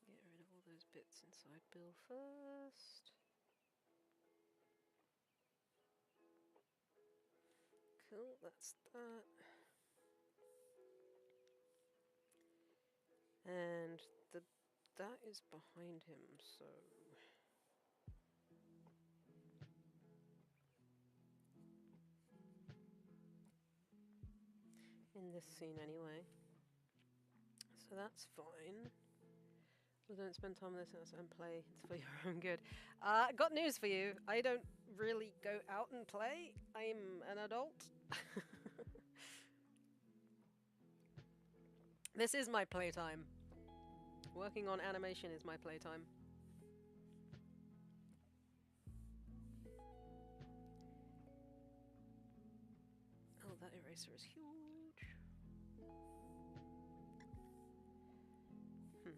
Get rid of all those bits inside Bill first. Cool, that's that. And that is behind him, so in this scene anyway. So that's fine. We don't spend time with this and play. It's for your own good. Got news for you. I don't really go out and play. I'm an adult. This is my playtime. Working on animation is my playtime. Oh, that eraser is huge. Okay.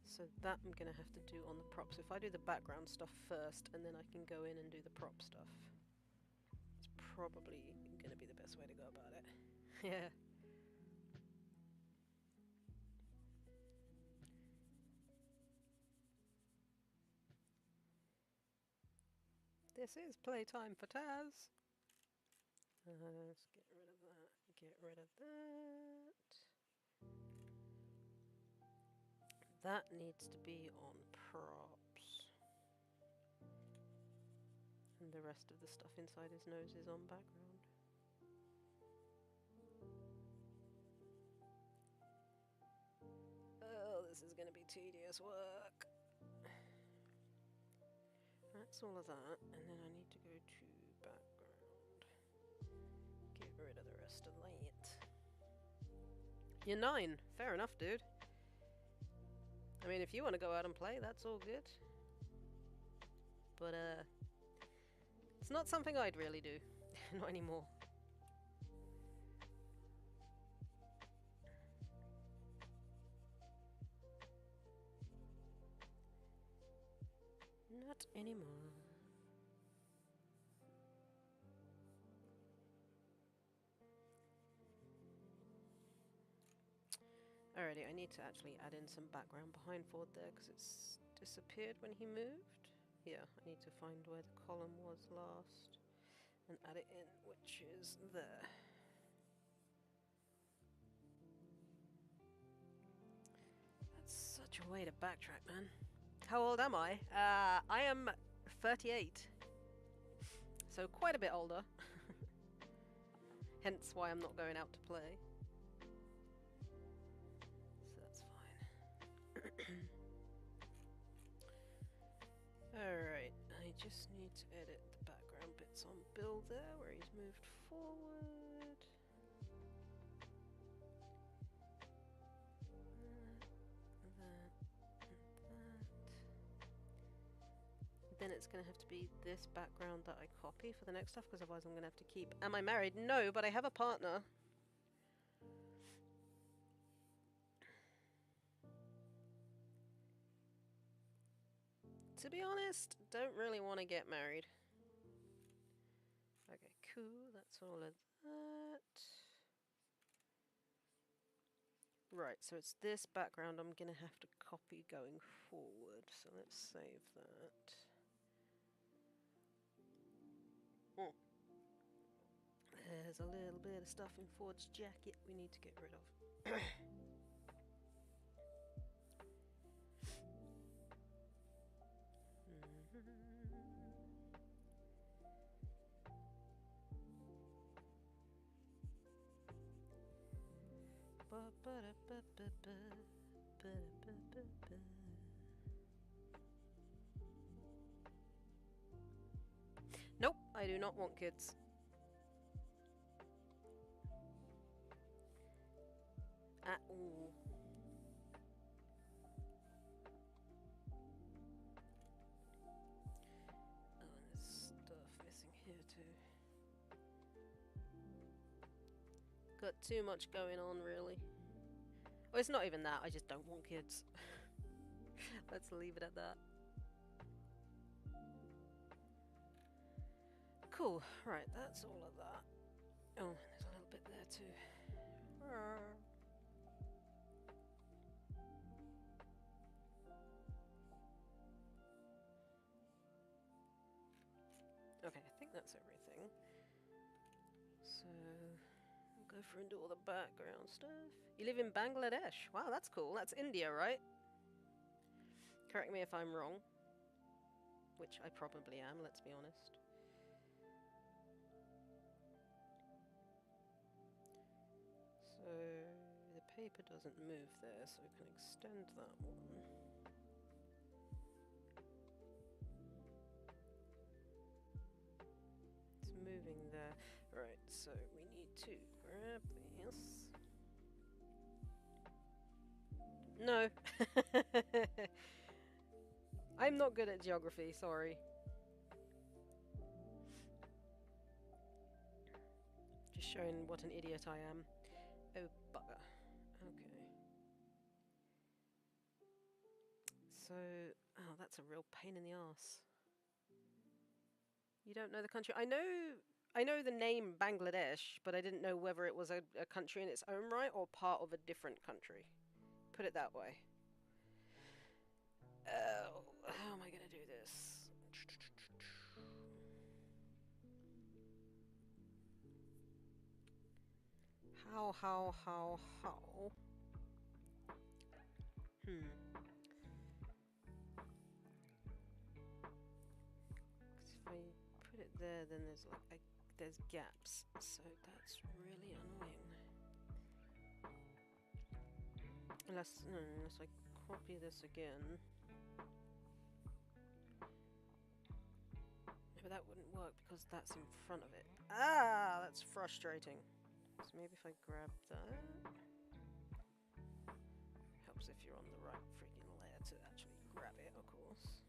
So that I'm gonna have to do on the props. If I do the background stuff first, and then I can go in and do the prop stuff. It's probably gonna be the best way to go about it. Yeah. This is playtime for Taz. Let's get rid of that. Get rid of that. That needs to be on props. And the rest of the stuff inside his nose is on background. Oh, this is going to be tedious work. That's all of that, and then I need to go to background. Get rid of the rest of that. You're 9. Fair enough, dude. I mean, if you want to go out and play, that's all good. But, it's not something I'd really do. Not anymore. Not anymore. Alrighty, I need to actually add in some background behind Ford there because it's disappeared when he moved. Yeah, I need to find where the column was last and add it in, which is there. That's such a way to backtrack, man. How old am I? I am 38. So quite a bit older. Hence why I'm not going out to play. So that's fine. Alright, I just need to edit the background bits on Bill there, where he's moved forward. it's going to have to be this background that I copy for the next stuff, because otherwise I'm going to have to keep... Am I married? No, but I have a partner. To be honest, don't really want to get married. Okay, cool. That's all of that. Right, so it's this background I'm going to have to copy going forward. So let's save that. There's a little bit of stuff in Ford's jacket we need to get rid of. Nope, I do not want kids. At all. Oh, and there's stuff missing here too. Got too much going on, really. Well, it's not even that, I just don't want kids. Let's leave it at that. Cool, right, that's all of that. Oh, there's a little bit there too. Okay, I think that's everything. So, I'll go through and do all the background stuff. You live in Bangladesh. Wow, that's cool. That's India, right? Correct me if I'm wrong. Which I probably am, let's be honest. So, the paper doesn't move there, so we can extend that one. It's moving there. Right, so we need to grab this. No. I'm not good at geography, sorry. Just showing what an idiot I am. Oh, bugger. Okay. So, oh, that's a real pain in the arse. You don't know the country? I know the name Bangladesh, but I didn't know whether it was a country in its own right or part of a different country. Put it that way. Oh, how am I gonna do this? How? Because if I put it there, then there's like there's gaps, so that's really annoying. Unless I copy this again. But that wouldn't work because that's in front of it. Ah, that's frustrating. So maybe if I grab that. Helps if you're on the right freaking layer to actually grab it, of course.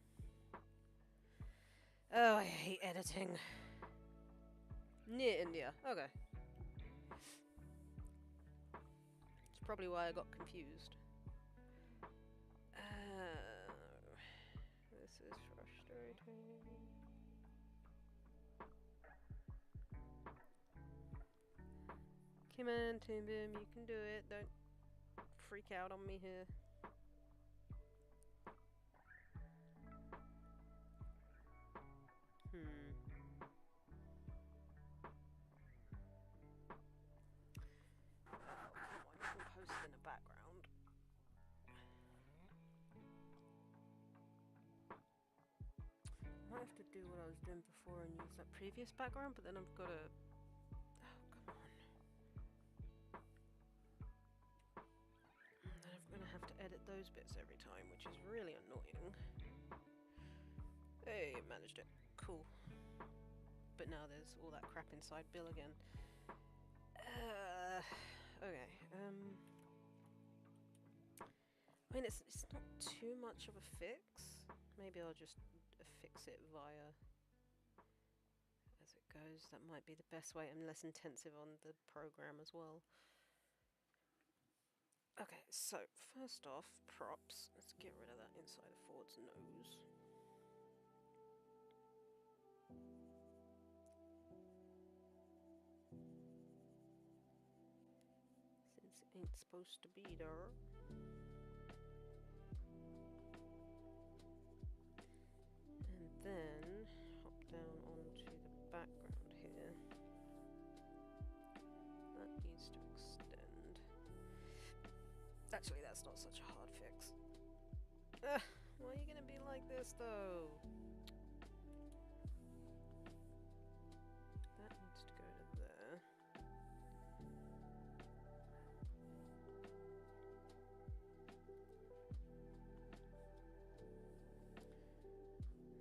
Oh, I hate editing. Near India. Okay. It's probably why I got confused. This is frustrating. Come on, Toon Boom, you can do it. Don't freak out on me here. Oh, come on, you can post it in the background. I might have to do what I was doing before and use that previous background, but then I've got to... Oh, come on. And then I'm going to have to edit those bits every time, which is really annoying. Hey, managed it. Cool. But now there's all that crap inside Bill again. Okay, I mean, it's not too much of a fix. Maybe I'll just fix it via as it goes. That might be the best way. I'm less intensive on the program as well. Okay, so first off, props. Let's get rid of that inside of Ford's nose. Since it ain't supposed to be there. And then hop down onto the background here. That needs to extend. Actually, that's not such a hard fix. Why are you gonna be like this though? That needs to go to there.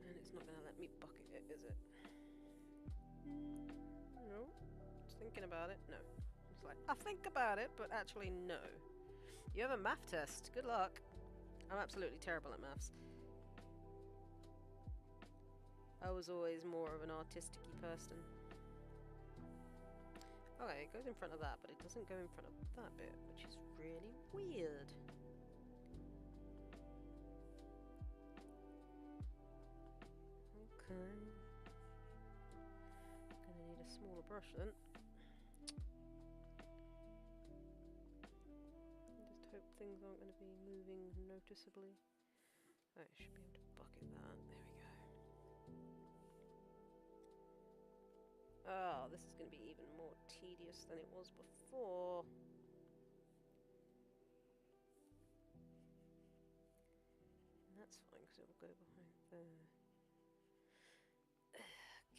And it's not gonna let me bucket it, is it? No. Just thinking about it. No. It's like, I think about it, but actually no. You have a math test. Good luck. I'm absolutely terrible at maths. I was always more of an artistic-y person. Okay, it goes in front of that, but it doesn't go in front of that bit, which is really weird. Okay. Gonna need a smaller brush then. Just hope things aren't going to be moving noticeably. Oh, I should be able to bucket that. There we go. Oh, this is going to be even more tedious than it was before. And that's fine because it will go behind there.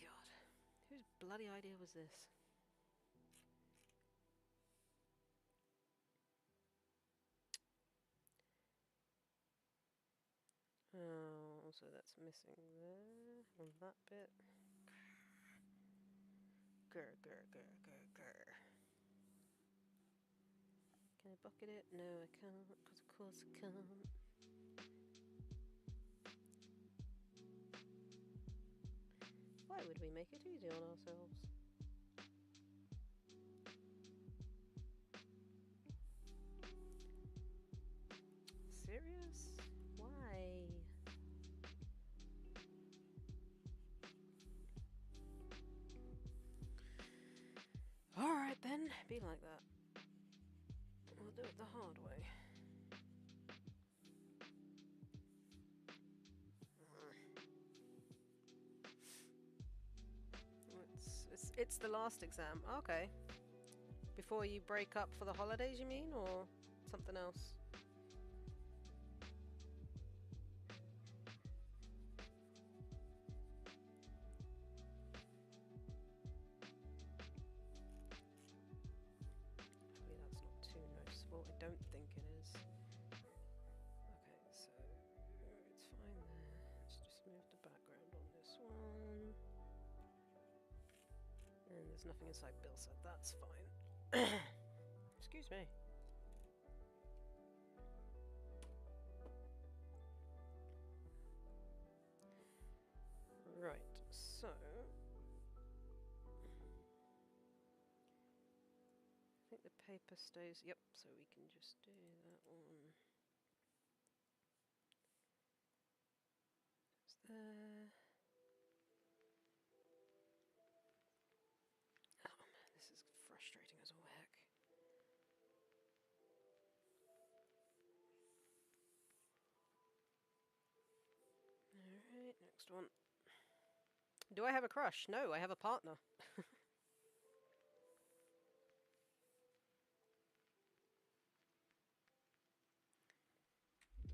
God, whose bloody idea was this? Oh, so that's missing there on that bit. Grr, grr, grr, grr, grr. Can I bucket it? No, I can't, because of course I can't. Why would we make it easy on ourselves? Serious? Why? Alright then, be like that. We'll do it the hard way. It's the last exam. Okay. Before you break up for the holidays, you mean? Or something else? Hopefully that's not too noticeable. I don't think it is. Okay, so it's fine there. Let's just move the background on this one. And there's nothing inside Bill said. That's fine. Excuse me. Right, so I think the paper stays. Yep, so we can just do that one. It's there. Oh man, this is frustrating as all heck. Alright, next one. Do I have a crush? No, I have a partner.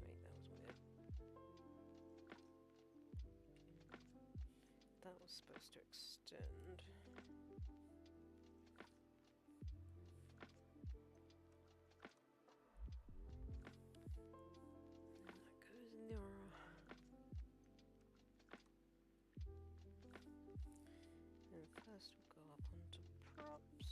Wait, that was weird. That was supposed to extend. And that goes in there. And first we'll go up onto props.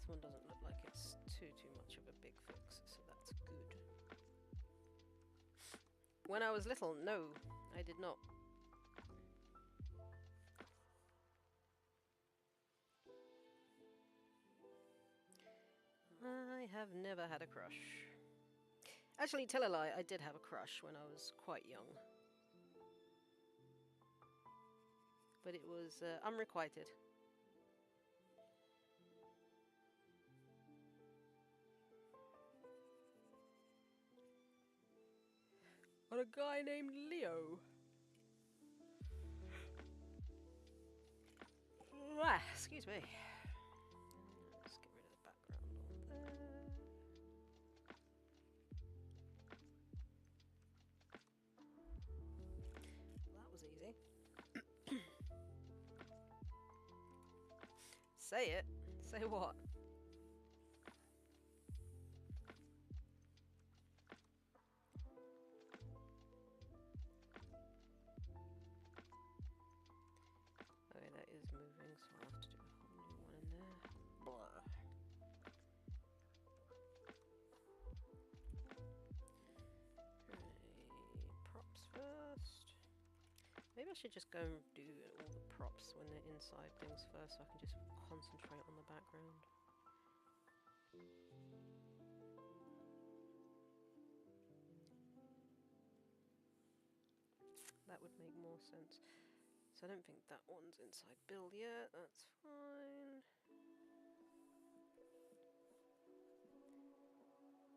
This one doesn't look like it's too much of a big fix, so that's good. When I was little, no, I did not. I have never had a crush. Actually, tell a lie, I did have a crush when I was quite young. But it was unrequited. On a guy named Leo. Ah, excuse me. Let's get rid of the background on there. That was easy. Say it. Say what? Okay, that is moving, so I'll have to do a whole new one in there. Blah. Props first. Maybe I should just go and do all the props when they're inside things first, so I can just concentrate on the background. That would make more sense. So I don't think that one's inside build yet, that's fine.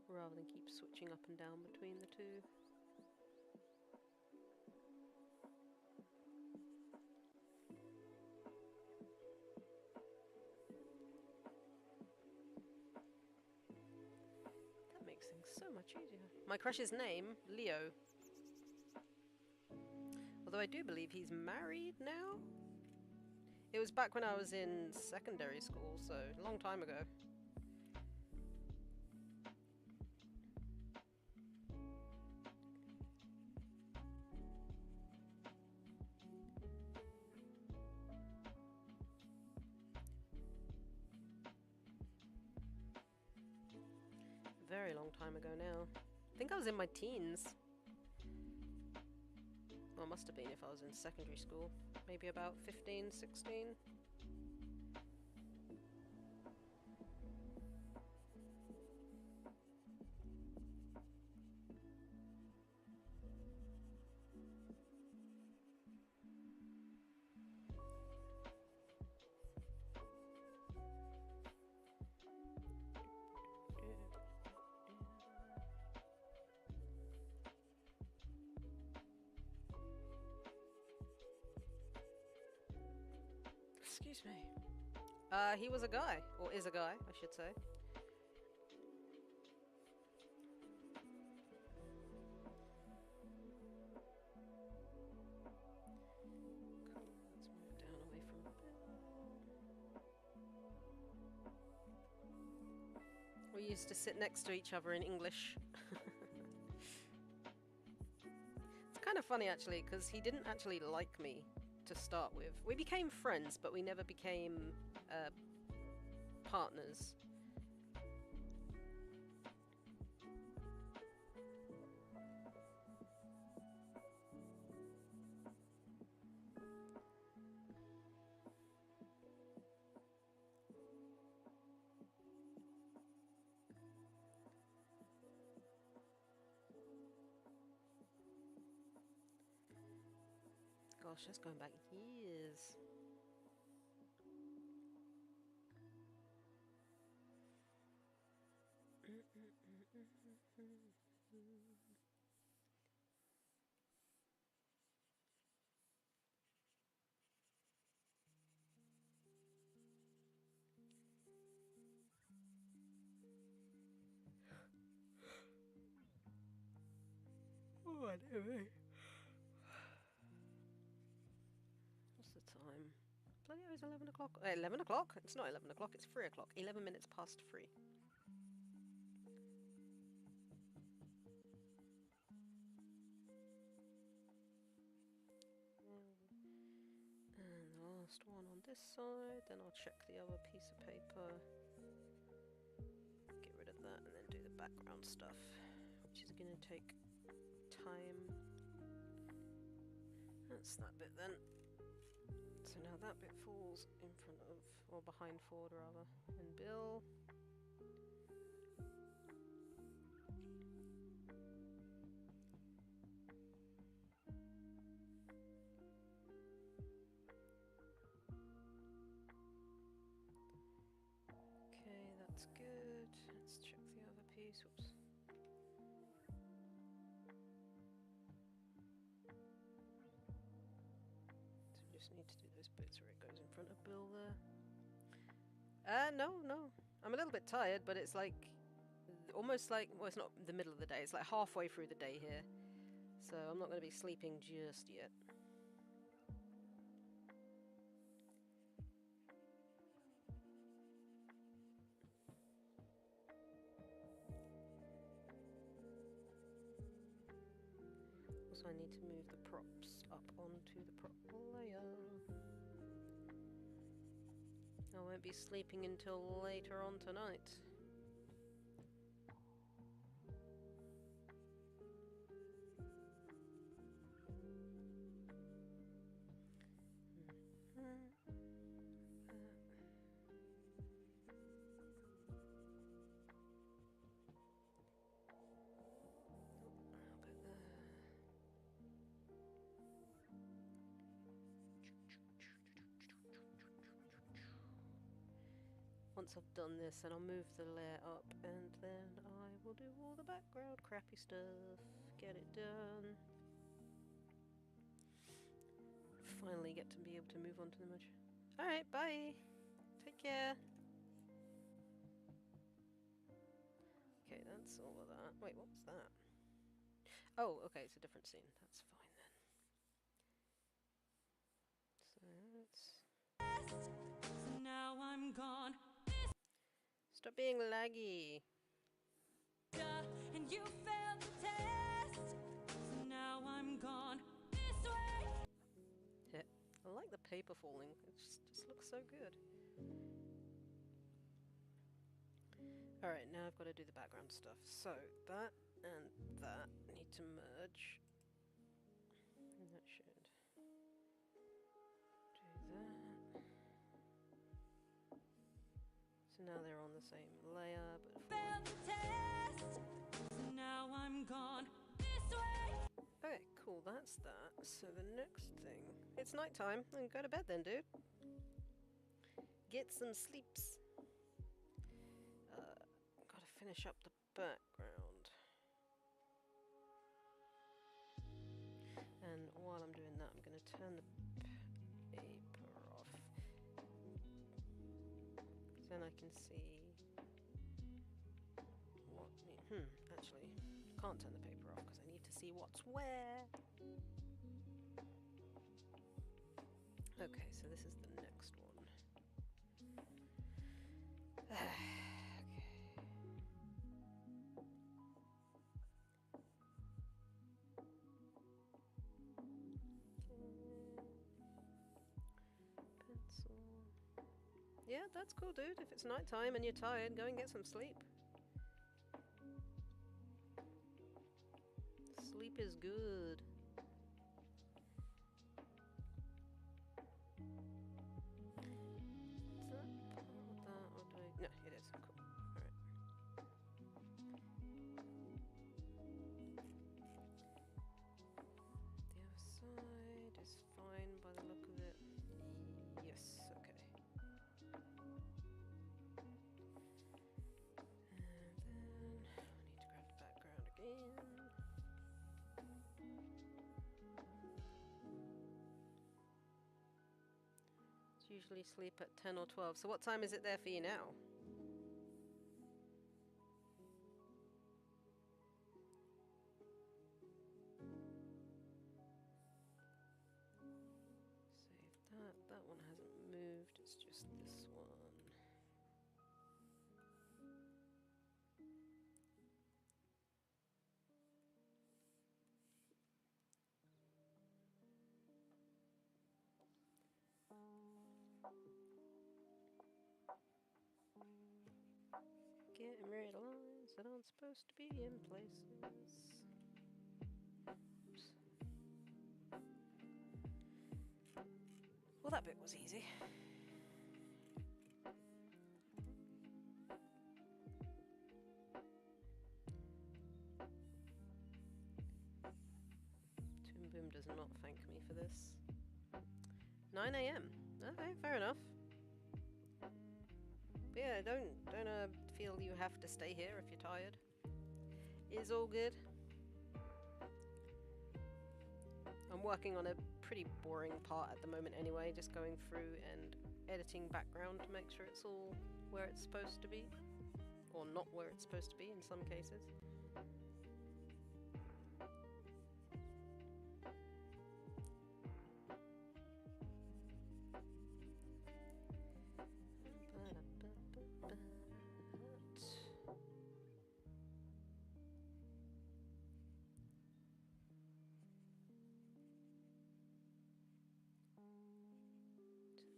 Rather than keep switching up and down between the two. That makes things so much easier. My crush's name, Leo. Although I do believe he's married now? It was back when I was in secondary school, so a long time ago. Very long time ago now. I think I was in my teens. Well, it must have been if I was in secondary school. Maybe about 15, 16. Excuse me. He was a guy, or is a guy, I should say. Cool, let's move down away from Bill. We used to sit next to each other in English. It's kind of funny actually, because he didn't actually like me to start with. We became friends, but we never became partners. Gosh, that's going back years. Whatever. What's the time? Bloody hell, it's 11 o'clock. 11 o'clock? It's not 11 o'clock, it's 3 o'clock. 11 minutes past 3. And the last one on this side, then I'll check the other piece of paper. background stuff, which is going to take time. That's that bit then. So now that bit falls in front of, or behind Ford rather, and Bill. Okay, that's good. Let's check the other piece. Whoops. So we just need to do those bits where it goes in front of Bill there. No. I'm a little bit tired, but it's like almost like, well, it's not the middle of the day. It's like halfway through the day here. So I'm not going to be sleeping just yet. Also, I need to move the props up onto the prop layer. I won't be sleeping until later on tonight. Once I've done this, then I'll move the layer up, and then I will do all the background crappy stuff. Get it done. Finally get to be able to move on to the much. Alright, bye! Take care! Okay, that's all of that. Wait, what was that? Oh, okay, it's a different scene. That's fine then. So let's... So now I'm gone. Stop being laggy! And you failed the test. So now I'm gone this way. Yeah, I like the paper falling. It just looks so good. Alright, now I've got to do the background stuff. So, that and that need to merge. And that should do that. So now they're on the same layer, but Failed the test. So now I'm gone this way. okay, cool, that's that. So the next thing... It's nighttime, then go to bed then, dude. Get some sleeps. Gotta finish up the background. And while I'm doing that, I'm gonna turn the paper off. Then I can see what... actually, I can't turn the paper off because I need to see what's where. Okay, so this is the next one. Okay. Pencil. Yeah, that's cool, dude. If it's nighttime and you're tired, go and get some sleep. Sleep is good. Is that part of that, or do I... No, it is. Cool. Alright. The other side is fine by the look of it. Yes, okay. And then I need to grab the background again. It's usually sleep at 10 or 12. So what time is it there for you now? Save that. That one hasn't moved. It's just this one. Getting rid of lines. that aren't supposed to be in places. Oops. Well, that bit was easy. Toon Boom does not thank me for this. 9 AM. Okay, fair enough. But yeah, don't feel you have to stay here if you're tired. It's all good. I'm working on a pretty boring part at the moment anyway, just going through and editing background to make sure it's all where it's supposed to be. Or not where it's supposed to be in some cases.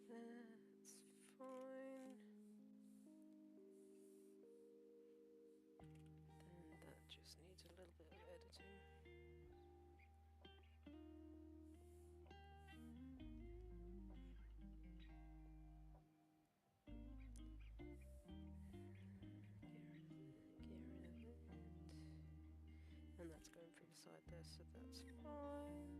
That's fine. Then that just needs a little bit of editing. Get rid of it. And that's going through the side there, so that's fine.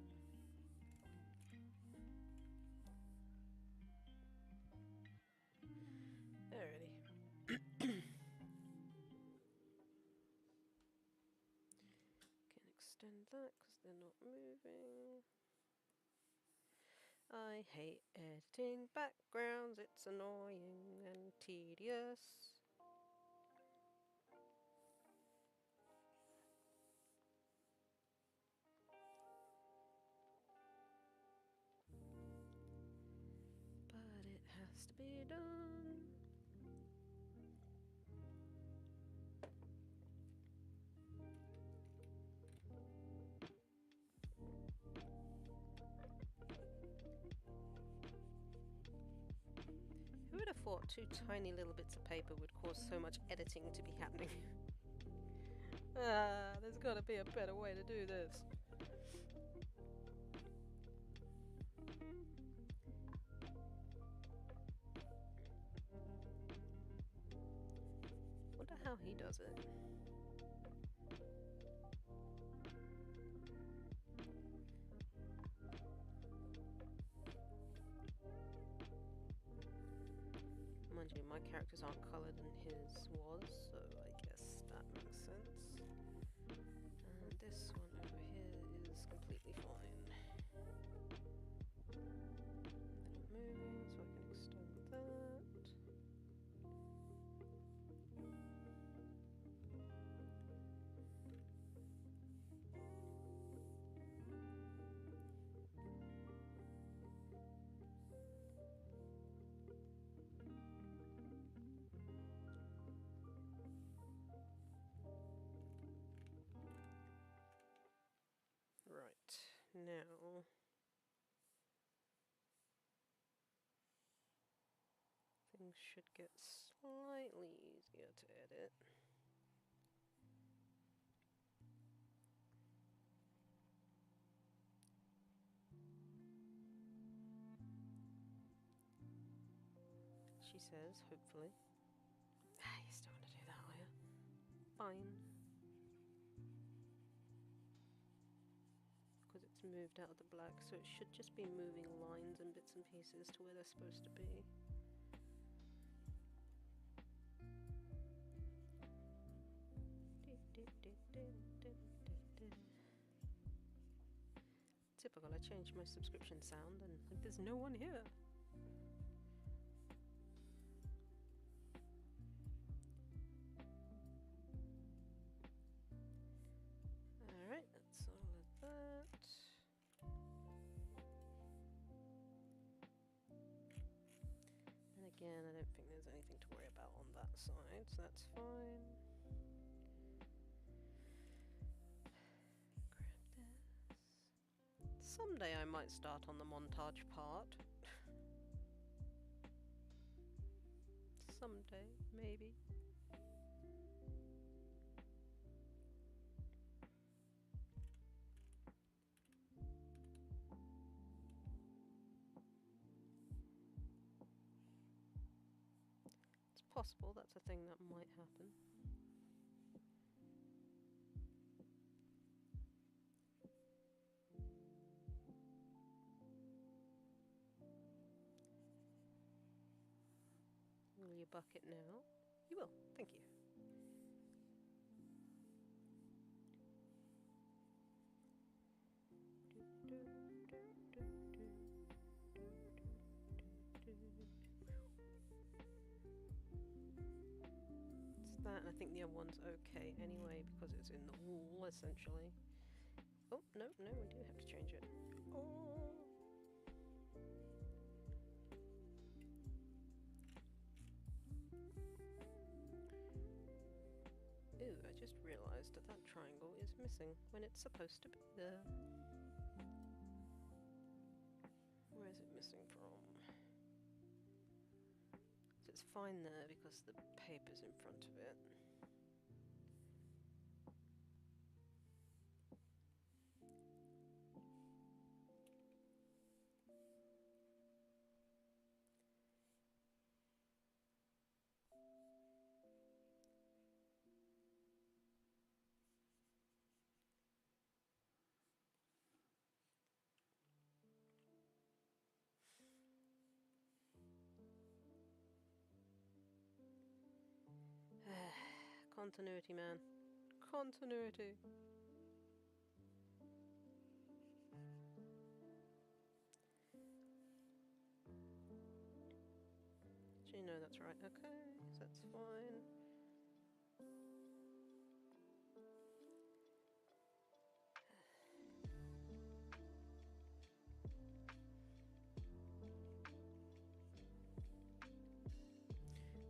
Alrighty. Can extend that because they're not moving. I hate editing backgrounds, it's annoying and tedious. But it has to be done. Who would have thought 2 tiny little bits of paper would cause so much editing to be happening? There's gotta be a better way to do this. Wonder how he does it. Mind you, my characters aren't coloured and his was, so I guess that makes sense. And this one over here is completely fine. They're not moving, so I can extend that. Right, now things should get slightly easier to edit. She says, hopefully. You still want to do that, are you? Fine. Because it's moved out of the black, so it should just be moving lines and bits and pieces to where they're supposed to be. Typical, I changed my subscription sound and like, there's no one here. Alright, that's all of that. And again, I don't think there's anything to worry about on that side, so that's fine. Grab this. Someday I might start on the montage part. Someday, maybe. possible. That's a thing that might happen. Will you bucket now? You will. Thank you. It's that, and I think the other one's okay anyway because it's in the wall essentially. Oh, no, we do have to change it. Oh. Ew, I just realised that that triangle is missing when it's supposed to be there. Where is it missing from? So it's fine there because the paper's in front of it. Continuity, man. Continuity. Do you know that's right? Okay, so that's fine.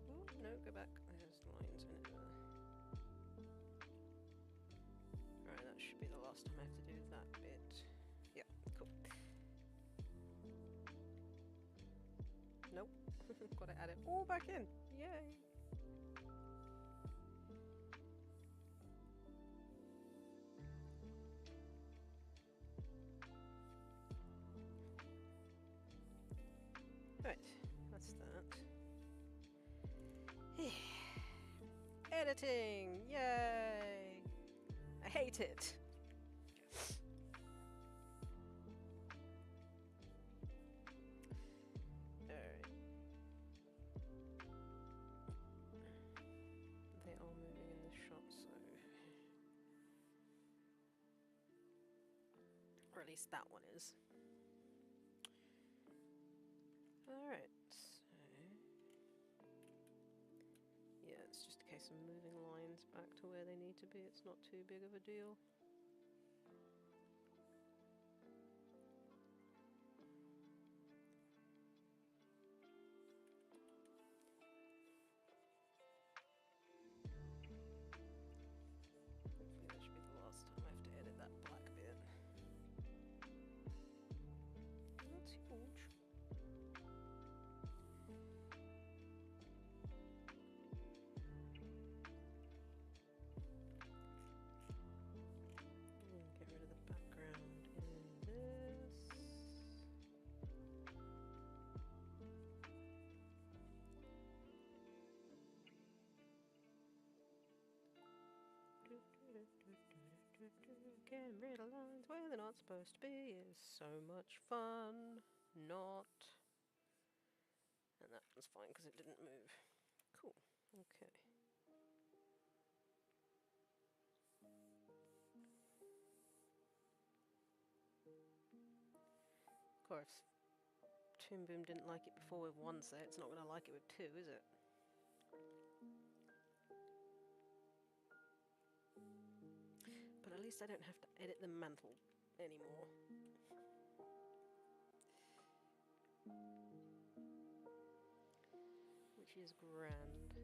Ooh, no, go back. There's lines in it there. Alright, that should be the last time I have to do that bit. Yeah, cool. Nope. Gotta add it all back in. Yay! Right, that's that. Editing! Yay! I hate it! Alright. They are moving in this shot, so... Or at least that one is. Alright, so... Yeah, it's just a case of moving lines back to where they need to be. It's not too big of a deal. Hopefully that should be the last time I have to edit that black bit. That's huge. Get rid of the background in this. Getting rid of lines where they're not supposed to be is so much fun. Not. And that was fine because it didn't move. Cool. Okay. Of course, Toon Boom didn't like it before with one set, it's not going to like it with two, is it? But at least I don't have to edit the mantle anymore. Which is grand.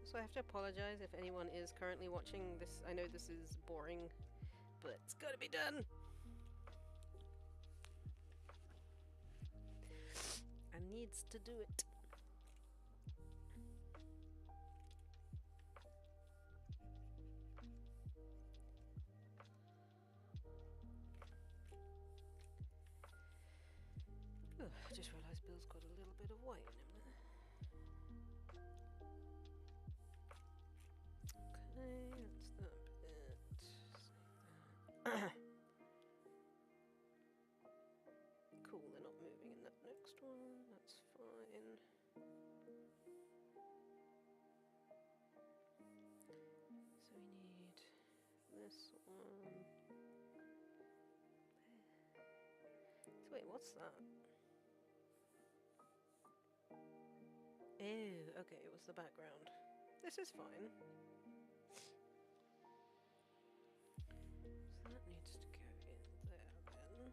So I have to apologize if anyone is currently watching this. I know this is boring, but it's gotta be done! needs to do it. Oh, I just realised Bill's got a little bit of white in him there. Okay, that's that bit. Save that. Cool, they're not moving in that next one. That's fine. So we need this one. So wait, what's that? Ew, okay, it was the background. This is fine. So that needs to go in there then.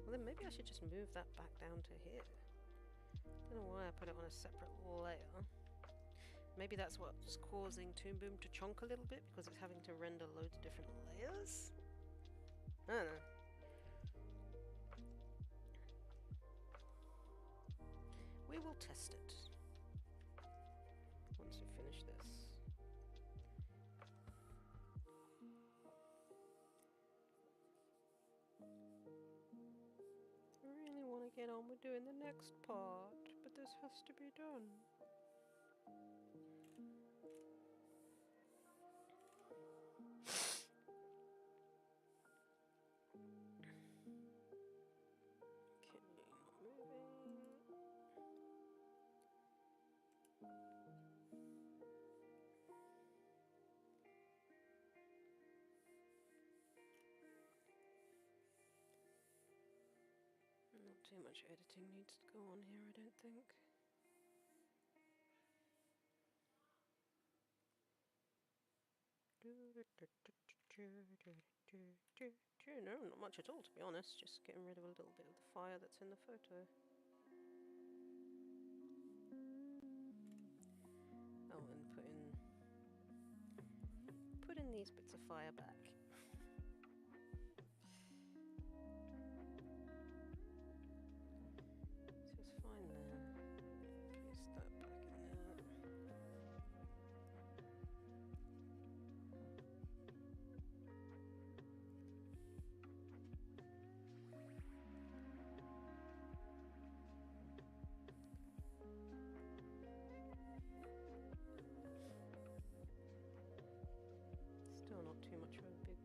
Well then maybe I should just move that back down to here. Don't know why I put it on a separate layer. Maybe that's what's causing Toon Boom to chonk a little bit because it's having to render loads of different layers? I don't know. We will test it once we finish this. I really want to get on with doing the next part, but this has to be done. Okay, not moving. Not too much editing needs to go on here, I don't think. No, not much at all, to be honest. Just getting rid of a little bit of the fire that's in the photo. Oh, and put in these bits of fire back. So it's fine there. Paste that back in there. Still not too much of a big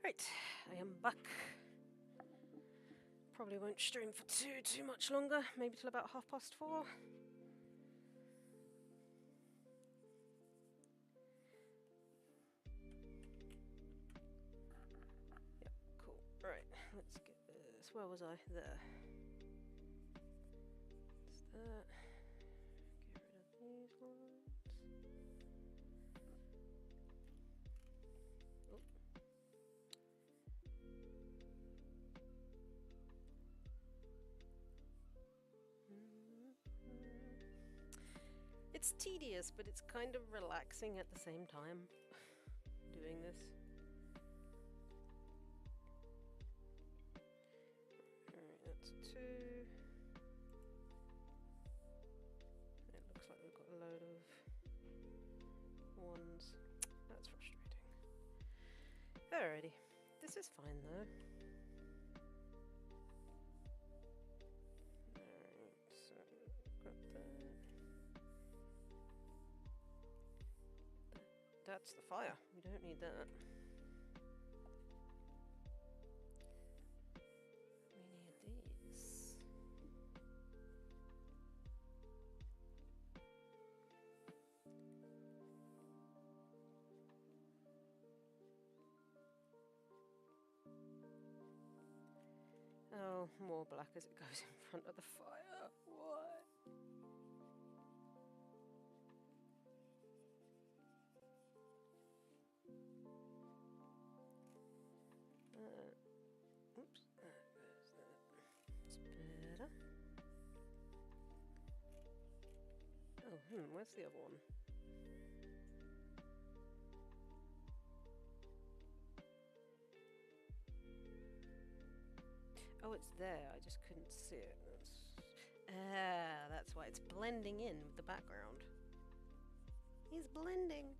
Right, I am back. Probably won't stream for too much longer, maybe till about 4:30. Yep, cool. Right, let's get this. Where was I? There. That's that. Get rid of these ones. Oh. It's tedious, but it's kind of relaxing at the same time, doing this. Alright, that's 2. It looks like we've got a load of 1s. That's frustrating. Alrighty. This is fine though. Alright, so got that. That's the fire. We don't need that. We need these. Oh, more black as it goes in front of the fire. What? Oops, there goes that. It's better. Oh, where's the other one? Oh, it's there. I just couldn't see it. That's why it's blending in with the background. He's blending.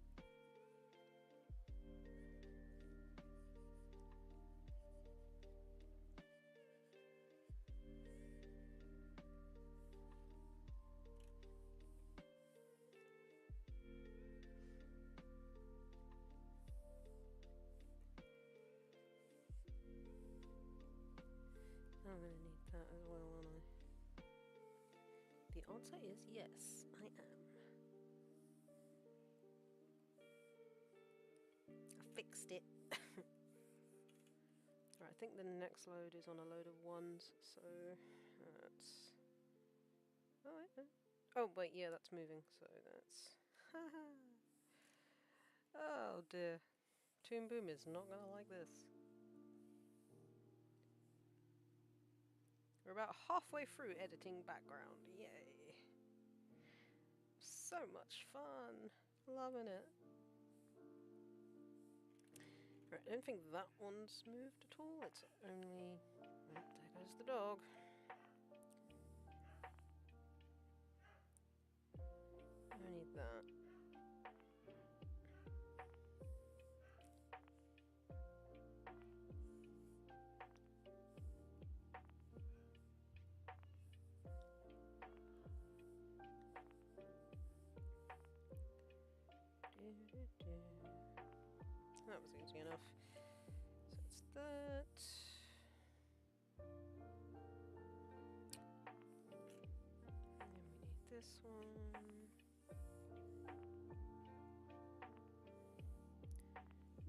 I'm gonna need that as well, aren't I? The answer is yes, I am. I fixed it. Right, I think the next load is on a load of 1s, so that's... Oh, wait, no. Oh, wait, yeah, that's moving, so that's... Oh, dear. Toon Boom is not gonna like this. We're about halfway through editing background. Yay. So much fun. Loving it. Right, I don't think that one's moved at all. It's only... Oh, there goes the dog. I need that. That was easy enough. So it's that. And then we need this one.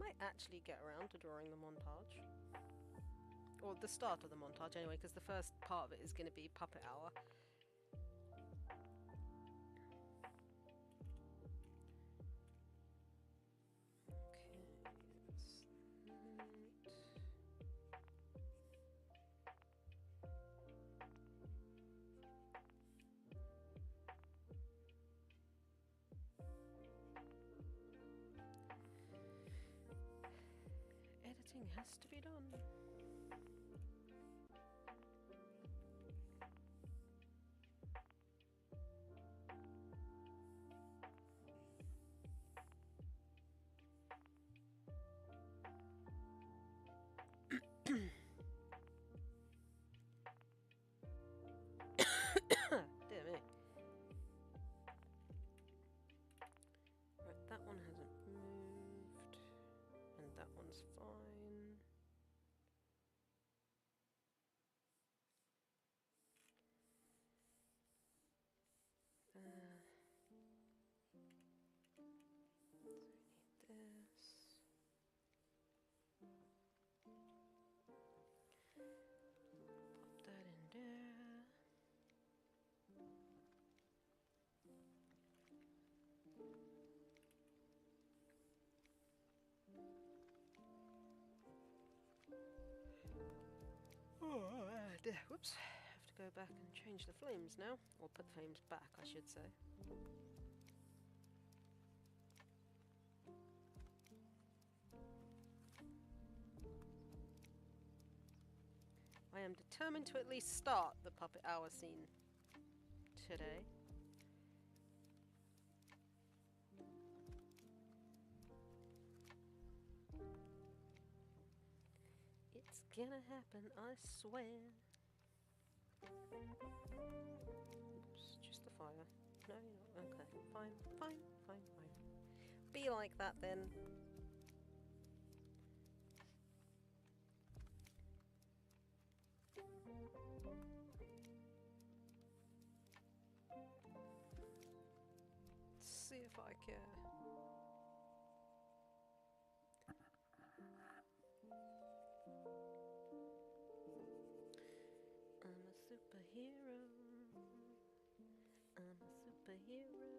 Might actually get around to drawing the montage. Or the start of the montage anyway, because the first part of it is going to be puppet hour. Editing has to be done. Dear me. Right, that one hasn't moved. And that one's fine. Whoops. Have to go back and change the flames now. Or put the flames back, I should say. I am determined to at least start the puppet hour scene today. It's gonna happen, I swear. Oops, just the fire. No, you're not. Okay, fine, fine, fine, fine. Be like that then. See if I care. I'm a superhero. I'm a superhero.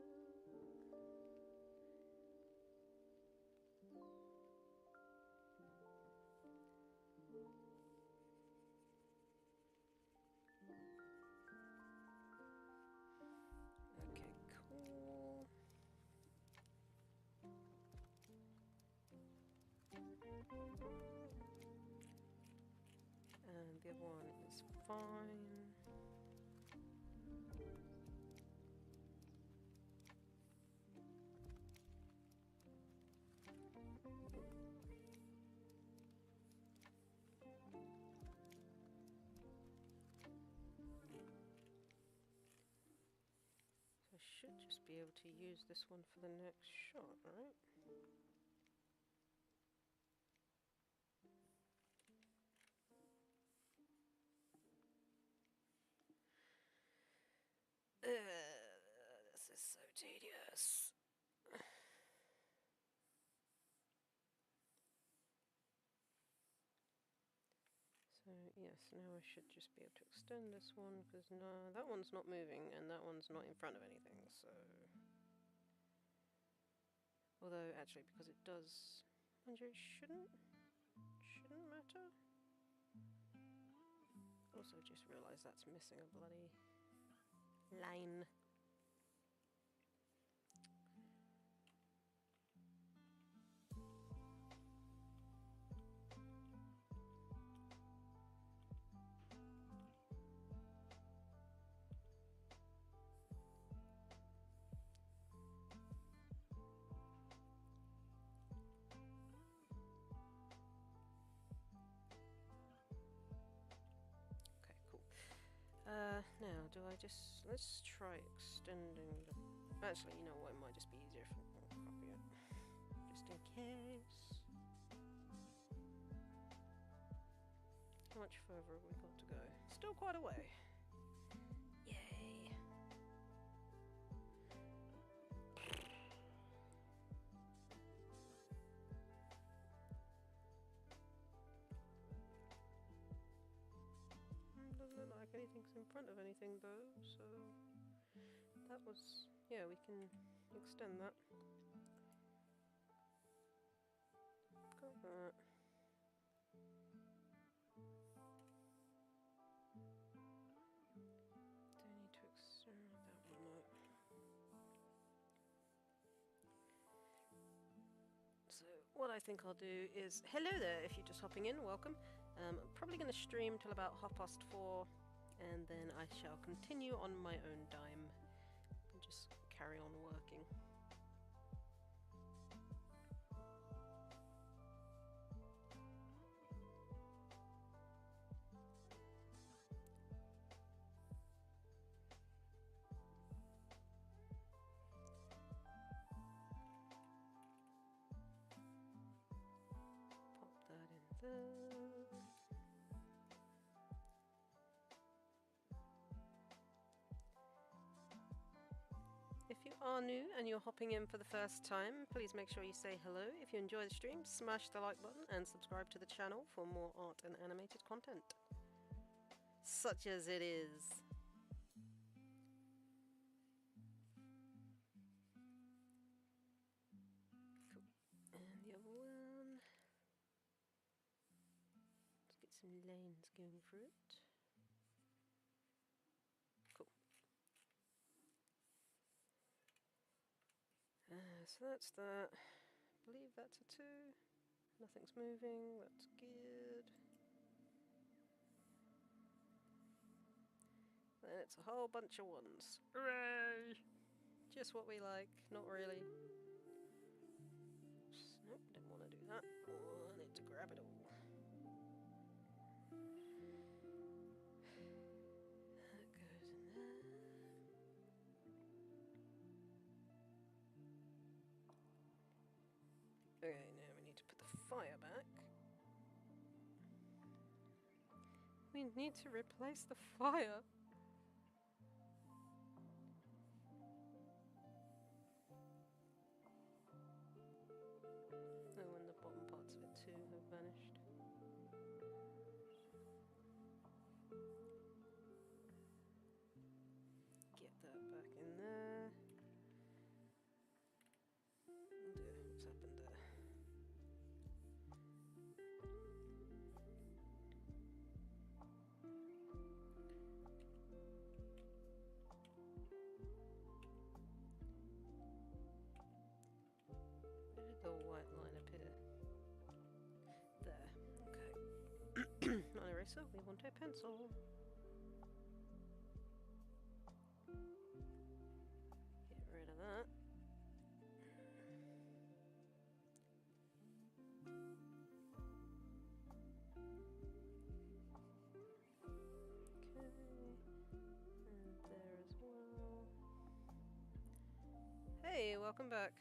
Okay, cool. And the other one is fine. I should just be able to use this one for the next shot, right? This is so tedious. So yes, now I should just be able to extend this one, because no, that one's not moving and that one's not in front of anything, so... Although, actually, because it does... And it shouldn't matter. Also just realised that's missing a bloody line. Now, do I just... Let's try extending the... Actually, you know what, it might just be easier if I copy it. Just in case. How much further have we got to go? Still quite a way. Yay. Doesn't look like anything's in front of anything though, so that was, yeah, we can extend that. Got that. Do I need to extend that one up? So what I think I'll do is, hello there if you're just hopping in, welcome. I'm probably going to stream till about 4:30, and then I shall continue on my own dime and just carry on working. Pop that in there. If you are new and you're hopping in for the first time, please make sure you say hello. If you enjoy the stream, smash the like button and subscribe to the channel for more art and animated content. Such as it is. Cool. And the other one. Let's get some lines going through it. Cool. So that's that. I believe that's a 2. Nothing's moving, that's good. Then it's a whole bunch of 1s. Hooray! Just what we like, not really. Oops, nope, didn't want to do that. Oh, I need to grab it all. That goes in there. Okay, now we need to put the fire back. We need to replace the fire. Oh, and the bottom parts of it too have vanished. Get that back in there. Oh dear, what's happened there? Where did the white line appear? There. Okay. Not an eraser, we want a pencil. Get rid of that. Okay. And there as well. Hey, welcome back.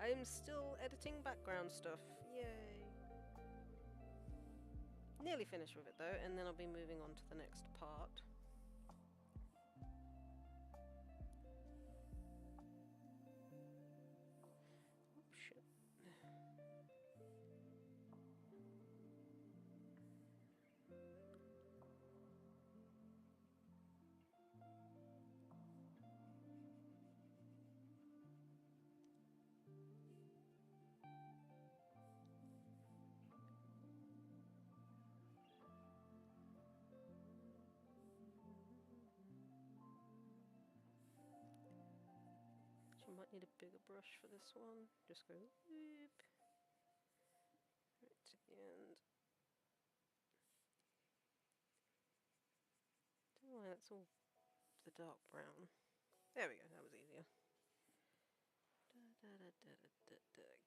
I am still editing background stuff. Yay. Nearly finished with it though, and then I'll be moving on to the next part. Oh shit. You might need a bigger brush for this one. Just go whoop. Right to the end. Don't know why that's all the dark brown. There we go, that was easier.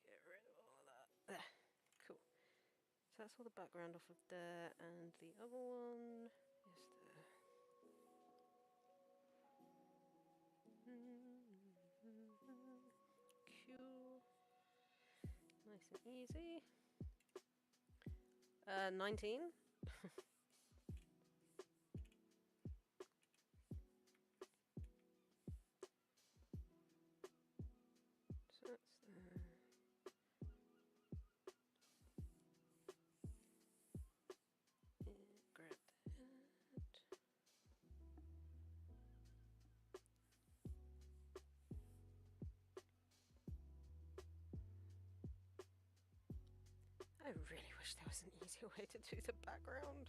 Get rid of all of that. There. Cool. So that's all the background off of there, and the other one is there. Cool. Nice and easy. 19. So that's there. Grab that. I really wish there was an easier way to do the background.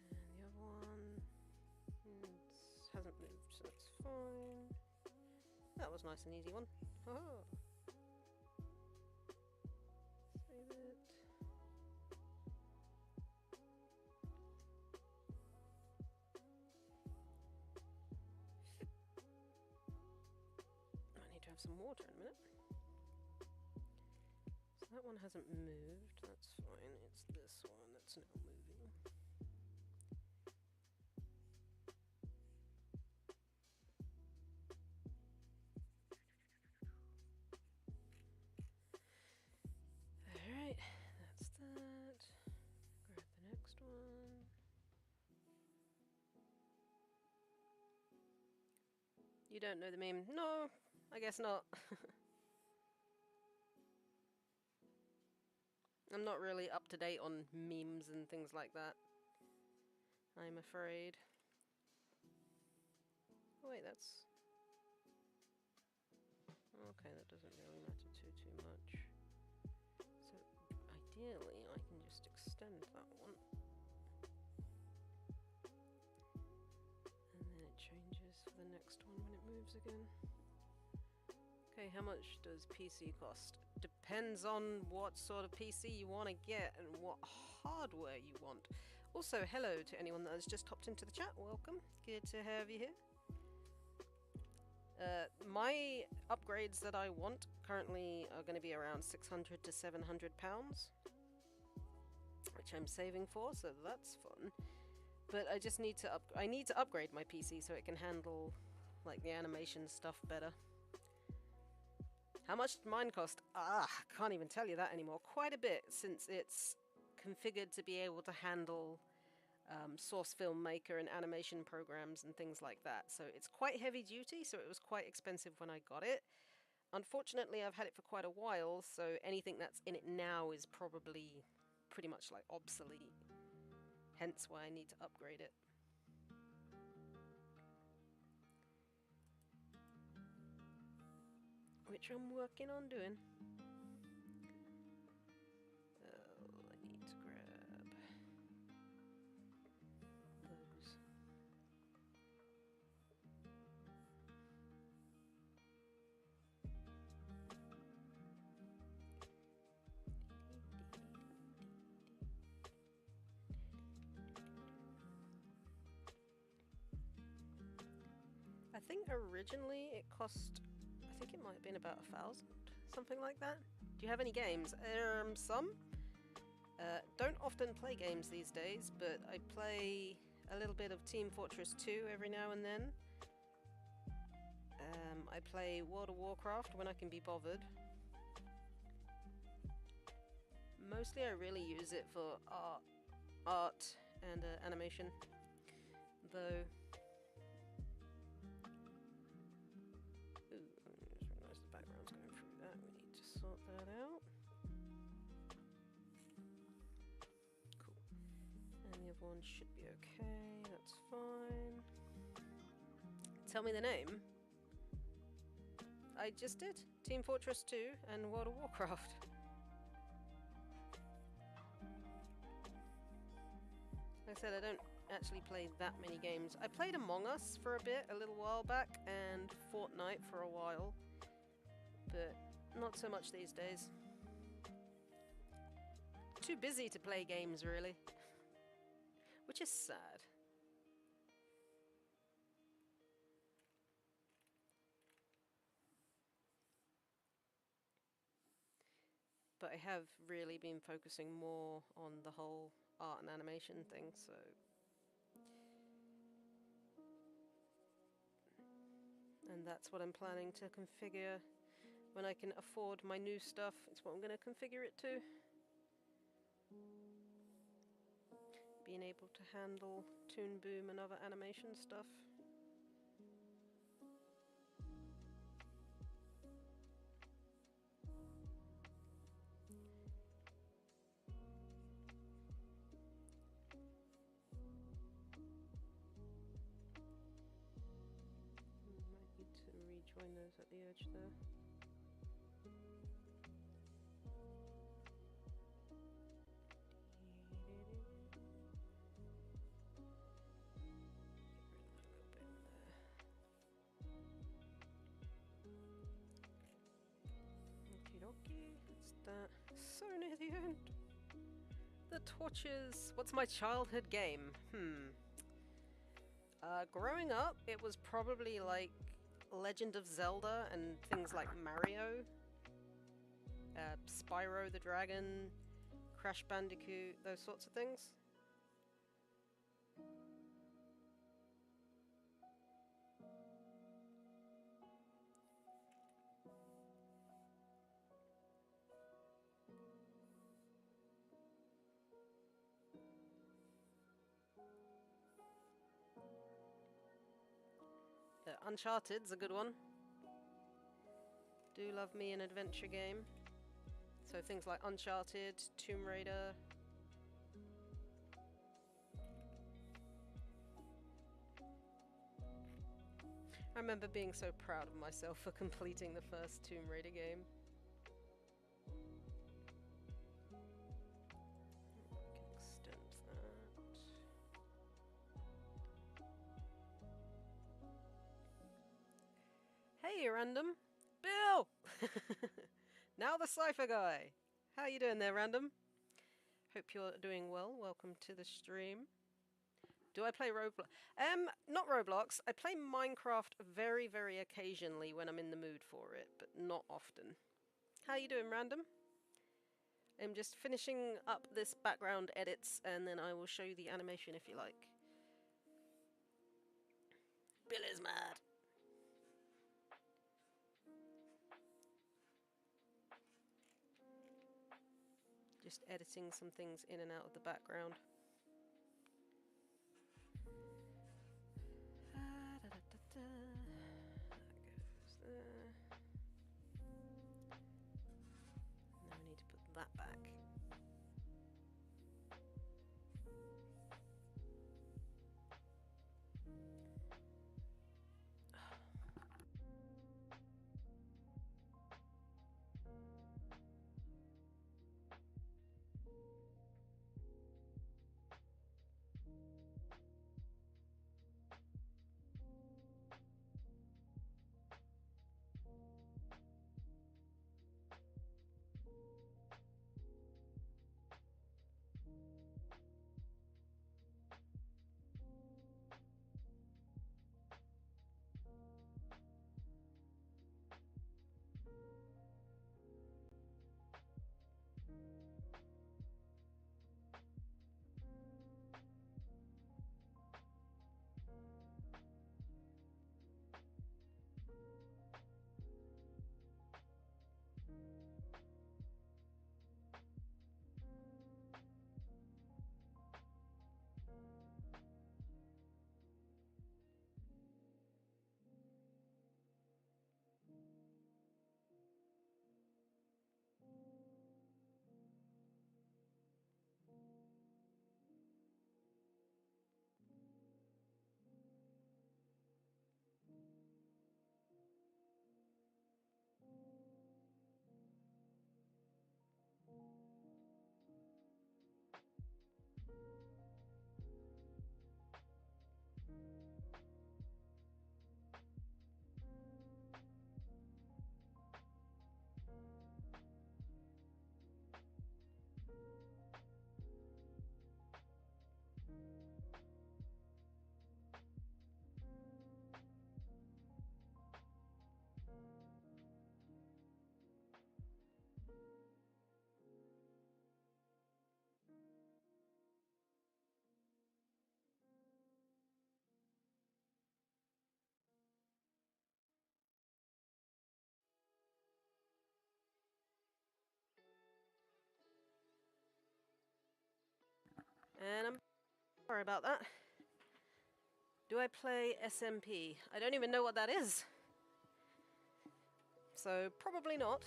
And the other one hasn't moved, so that's fine. That was nice and easy one. Oh. Save it. I need to have some water in a minute. So that one hasn't moved, that's fine. It's this one that's now moving. Alright, that's that. Grab the next one. You don't know the meme? No, I guess not. I'm not really up to date on memes and things like that, I'm afraid. Oh wait, that's... Okay, that doesn't really matter too much. So, ideally, I can just extend that one. And then it changes for the next one when it moves again. Okay, how much does PC cost? Depends on what sort of PC you want to get and what hardware you want. Also, hello to anyone that has just hopped into the chat. Welcome. Good to have you here. My upgrades that I want currently are going to be around 600 to 700 pounds, which I'm saving for, so that's fun. But I just need to upgrade my PC so it can handle like the animation stuff better. How much did mine cost? I can't even tell you that anymore. Quite a bit, since it's configured to be able to handle Source Filmmaker and animation programs and things like that. So it's quite heavy duty, so it was quite expensive when I got it. Unfortunately, I've had it for quite a while, so anything that's in it now is probably pretty much like obsolete. Hence why I need to upgrade it. Which I'm working on doing. Oh, I need to grab those. I think originally it cost, I think it might have been about 1,000, something like that. Do you have any games? Some. Don't often play games these days, but I play a little bit of Team Fortress 2 every now and then. I play World of Warcraft when I can be bothered. Mostly I really use it for art and animation, though. Ooh, I just realised the background's going through that. We need to sort that out. Cool. And the other one should be okay. That's fine. Tell me the name. I just did. Team Fortress 2 and World of Warcraft. Like I said, I don't actually play that many games. I played Among Us for a bit, a little while back, and Fortnite for a while, but not so much these days. Too busy to play games, really. Which is sad. But I have really been focusing more on the whole art and animation thing, so... And that's what I'm planning to configure when I can afford my new stuff. It's what I'm going to configure it to. Being able to handle Toon Boom and other animation stuff. Might need to rejoin those at the edge there. What's that? So near the end. The torches. What's my childhood game? Growing up, it was probably like Legend of Zelda and things like Mario, Spyro the Dragon, Crash Bandicoot, those sorts of things. Uncharted's a good one. Do love me an adventure game. So things like Uncharted, Tomb Raider. I remember being so proud of myself for completing the first Tomb Raider game. Extend that. Hey, Random! Bill! Now the Cipher guy! How you doing there, Random? Hope you're doing well. Welcome to the stream. Do I play Roblox? Not Roblox. I play Minecraft very, very occasionally when I'm in the mood for it, but not often. How you doing, Random? I'm just finishing up this background edits, and then I will show you the animation if you like. Bill is mad. Just editing some things in and out of the background. That goes there. Now we need to put that back. And I'm sorry about that. Do I play SMP? I don't even know what that is. So, probably not.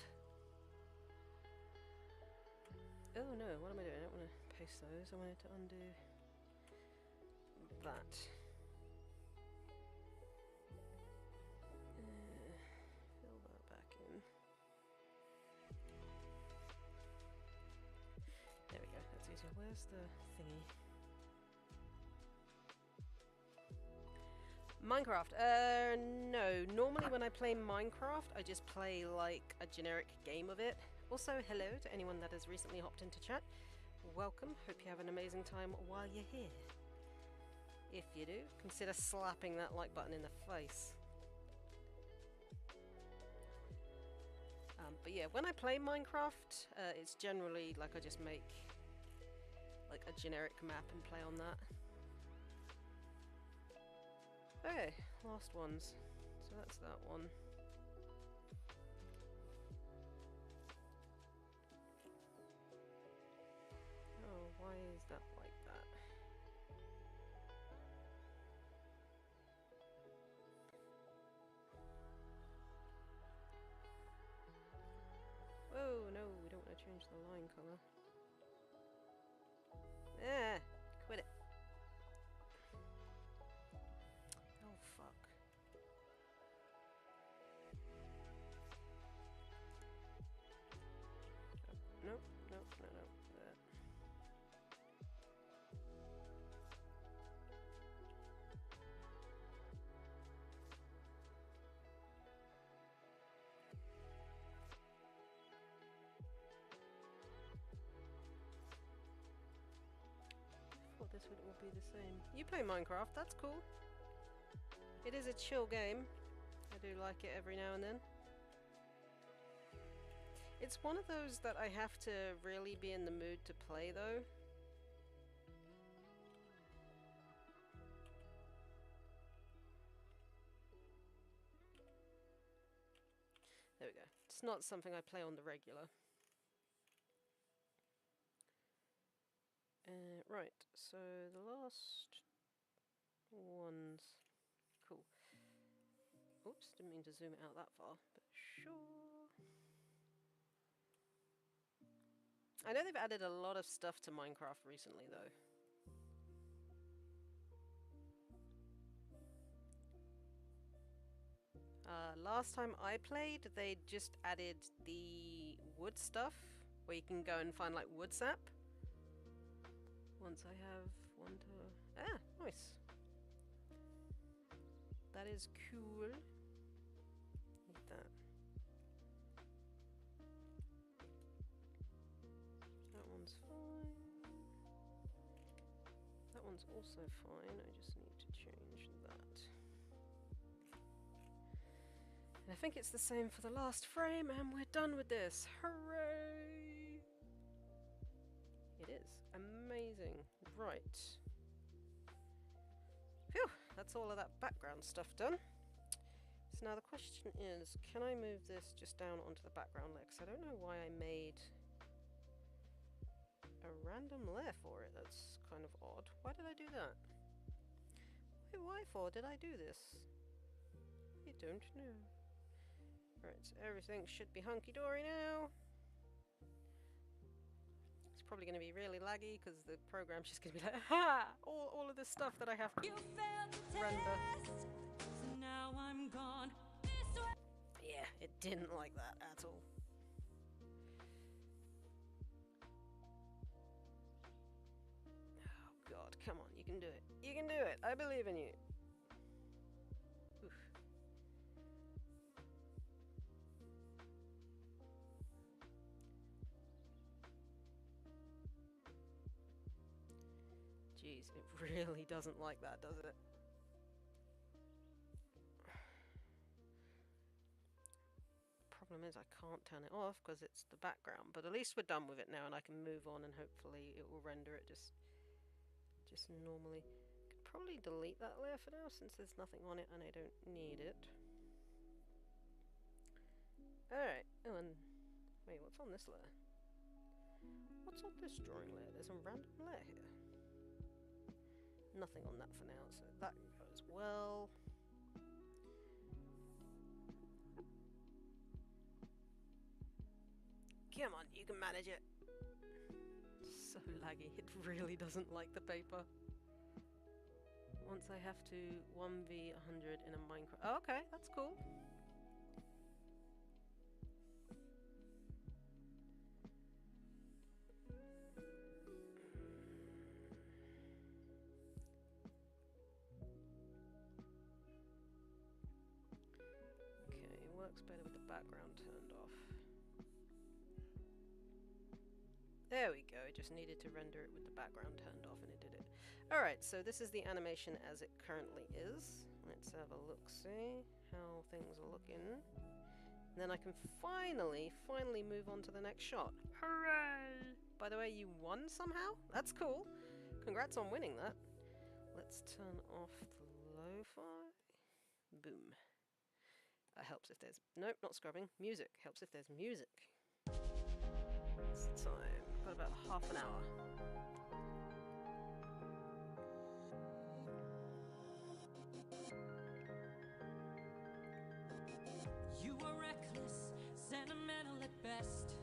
Oh no, what am I doing? I don't want to paste those. I wanted to undo that. Fill that back in. There we go, that's easier. Where's the thingy? Minecraft. No. Normally when I play Minecraft, I just play like a generic game of it. Also, hello to anyone that has recently hopped into chat. Welcome. Hope you have an amazing time while you're here. If you do, consider slapping that like button in the face. But yeah, when I play Minecraft, it's generally like I just make like a generic map and play on that. Okay, last ones. So that's that one. Oh, why is that like that? Oh no, we don't want to change the line color. Quit it. Oh fuck. this would all be the same. You play Minecraft, that's cool. It is a chill game. I do like it every now and then. It's one of those that I have to really be in the mood to play though. There we go. It's not something I play on the regular. Right, so the last ones. Cool. Oops, didn't mean to zoom it out that far, but sure. I know they've added a lot of stuff to Minecraft recently, though. Last time I played, they just added the wood stuff, where you can go and find, like, wood sap. Once I have one to... Ah, nice. That is cool. Like that. That one's fine. That one's also fine. I just need to change that. And I think it's the same for the last frame, and we're done with this. Hooray! It is. Amazing. Right. Phew! That's all of that background stuff done. So now the question is, can I move this just down onto the background layer? Because I don't know why I made a random layer for it. That's kind of odd. Why did I do that? Why for did I do this? I don't know. Right, so everything should be hunky-dory now. It's probably going to be really laggy because the program's just going to be like, ha! All of this stuff that I have to render. So now I'm gone. Yeah, it didn't like that at all. Oh god, come on, you can do it. You can do it. I believe in you. Oof. Jeez, it really doesn't like that, does it? Problem is I can't turn it off because it's the background, but at least we're done with it now and I can move on and hopefully it will render it just normally. Could probably delete that layer for now since there's nothing on it and I don't need it. Alright, oh and wait, what's on this layer? What's on this drawing layer? There's a random layer here. Nothing on that for now, so that goes well. Come on, you can manage it. So laggy, it really doesn't like the paper. Once I have to 1v100 in a Minecraft. Oh, okay, that's cool. Okay, it works better with the background turned off. There we go, I just needed to render it with the background turned off and it did it. Alright, so this is the animation as it currently is. Let's have a look-see how things are looking. And then I can finally move on to the next shot. Hooray! By the way, you won somehow? That's cool. Congrats on winning that. Let's turn off the lo-fi. Boom. That helps if there's... Nope, not scrubbing. Music. Helps if there's music. It's time. Got about half an hour. You are reckless, sentimental at best.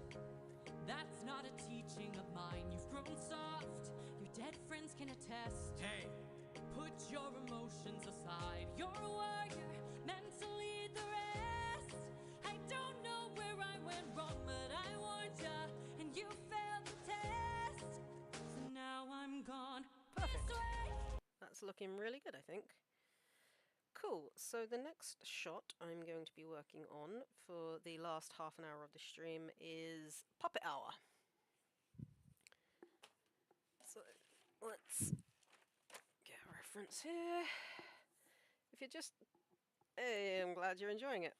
That's not a teaching of mine. You've grown soft, your dead friends can attest. Hey! Put your emotions aside. You're a warrior, meant to lead the rest. I don't know where I went wrong, but I warned ya, and you failed the test. So now I'm gone. Perfect. That's looking really good, I think. Cool, so the next shot I'm going to be working on for the last half an hour of the stream is Puppet Hour. So let's reference here. If you're just... Hey, I'm glad you're enjoying it.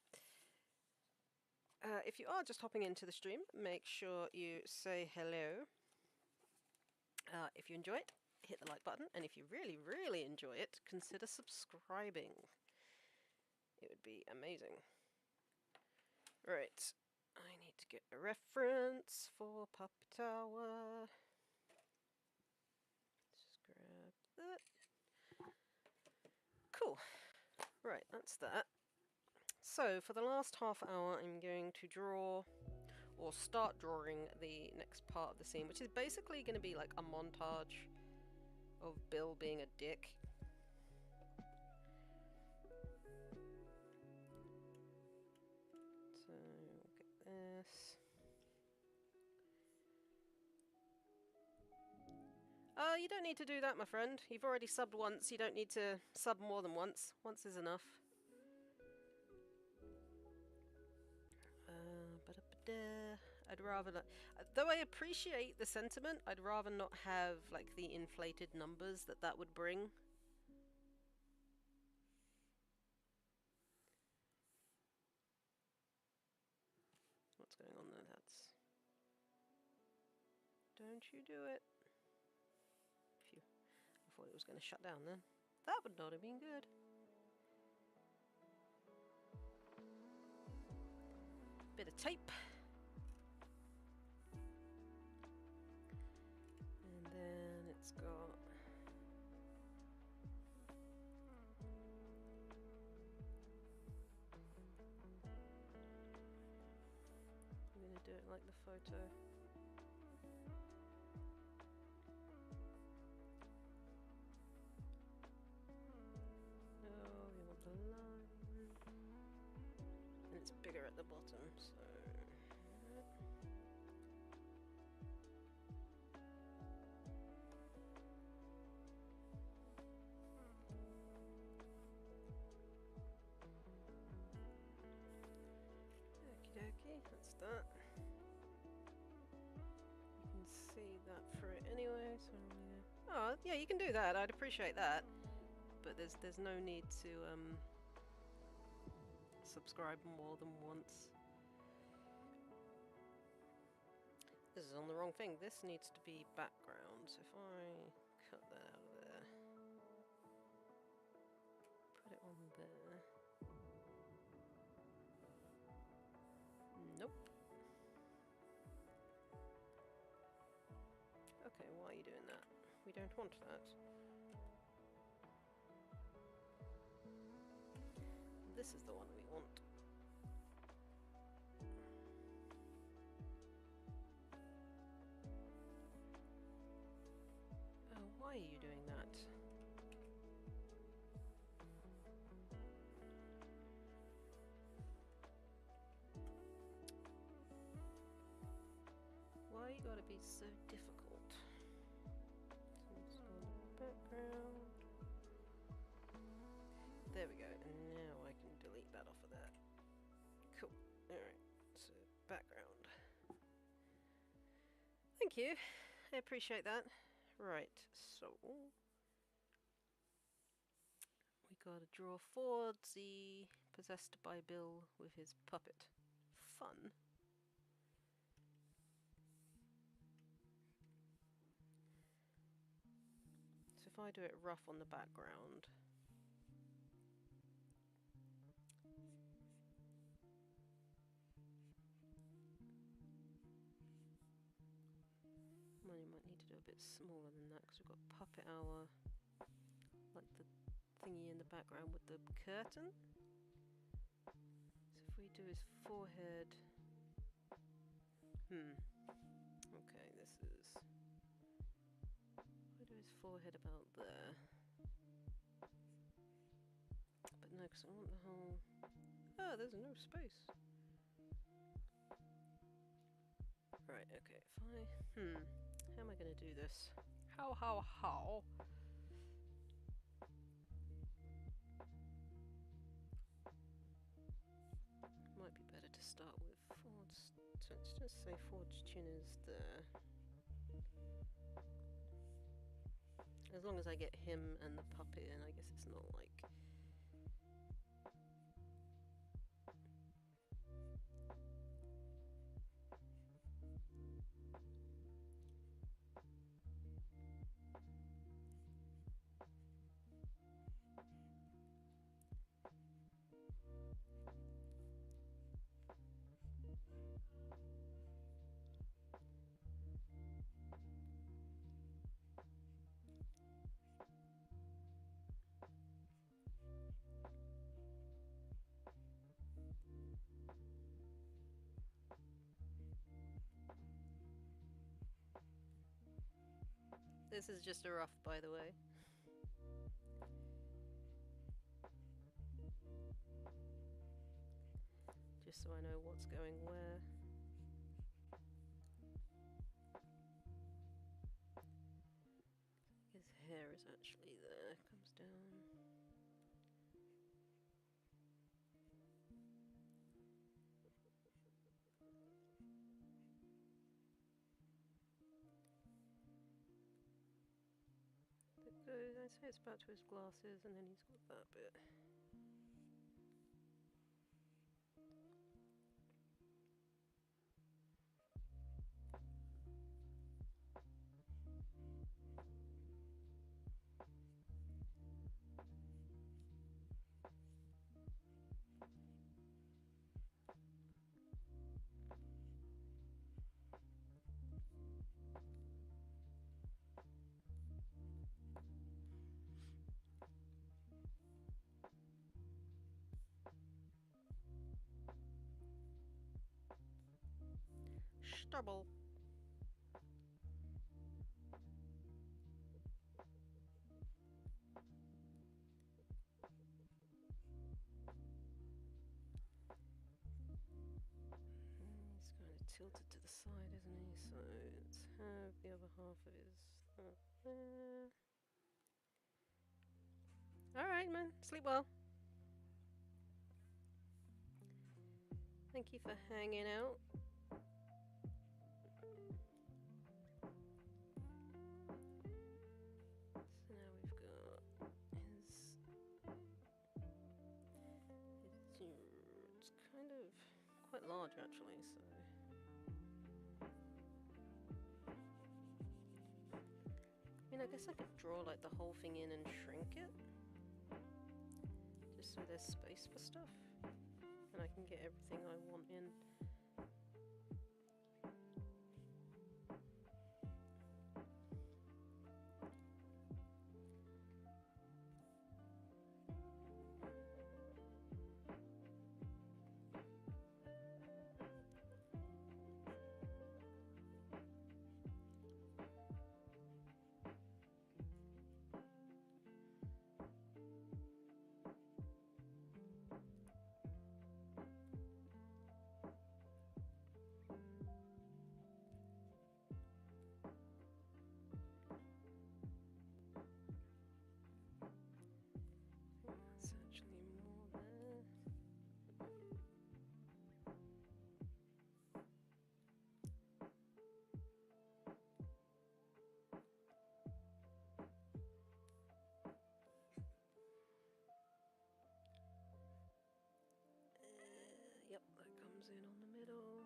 If you are just hopping into the stream, make sure you say hello. If you enjoy it, hit the like button, and if you really, really enjoy it, consider subscribing. It would be amazing. Right, I need to get a reference for Pup Tower. Let's just grab that. Cool. Right, that's that. So, for the last half hour, I'm going to draw, or start drawing, the next part of the scene, which is basically going to be like a montage of Bill being a dick. So, we'll get this. You don't need to do that, my friend. You've already subbed once, you don't need to sub more than once. Once is enough. I'd rather not... Though I appreciate the sentiment, I'd rather not have, like, the inflated numbers that would bring. What's going on there? That's... Don't you do it. Phew. I thought it was going to shut down then. That would not have been good. Bit of tape. And then it's got... I'm going to do it like the photo. No, we want the line. And it's bigger at the bottom, so... Okie dokie, that's that. You can see that through it anyway, so I'm gonna... Oh, yeah, you can do that, I'd appreciate that. But there's no need to subscribe more than once. This is on the wrong thing. This needs to be background. So if I cut that out of there, put it on there. Nope. Okay, why are you doing that? We don't want that. This is the one we want. Oh, why are you doing that? Why you gotta be so difficult? So let's go on the background. There we go, and now I can delete that off of that. Cool. Alright, so background. Thank you. I appreciate that. Right, so we gotta draw Fordsy possessed by Bill with his puppet. Fun. So if I do it rough on the background, well, you might need to do a bit smaller than that because we've got puppet hour, like the thingy in the background with the curtain. So if we do his forehead, okay, this is, if I do his forehead about there, but no, because I want the whole, oh, there's no space. Right, okay, if I, how am I going to do this? How? Might be better to start with Ford's, so let's just say Ford's chin is there. As long as I get him and the puppet in, I guess it's not like... This is just a rough, by the way. Just so I know what's going where. His hair is actually there, comes down. I say it's about to his glasses, and then he's got that bit. Stubble. He's kind of tilted to the side, isn't he? So let's have the other half of his there. Alright, man. Sleep well. Thank you for hanging out. So now we've got his... It's kind of quite large, actually, so... I mean, I guess I could draw like the whole thing in and shrink it. Just so there's space for stuff. And I can get everything I want in. There's actually more there. Yep, that comes in on the middle.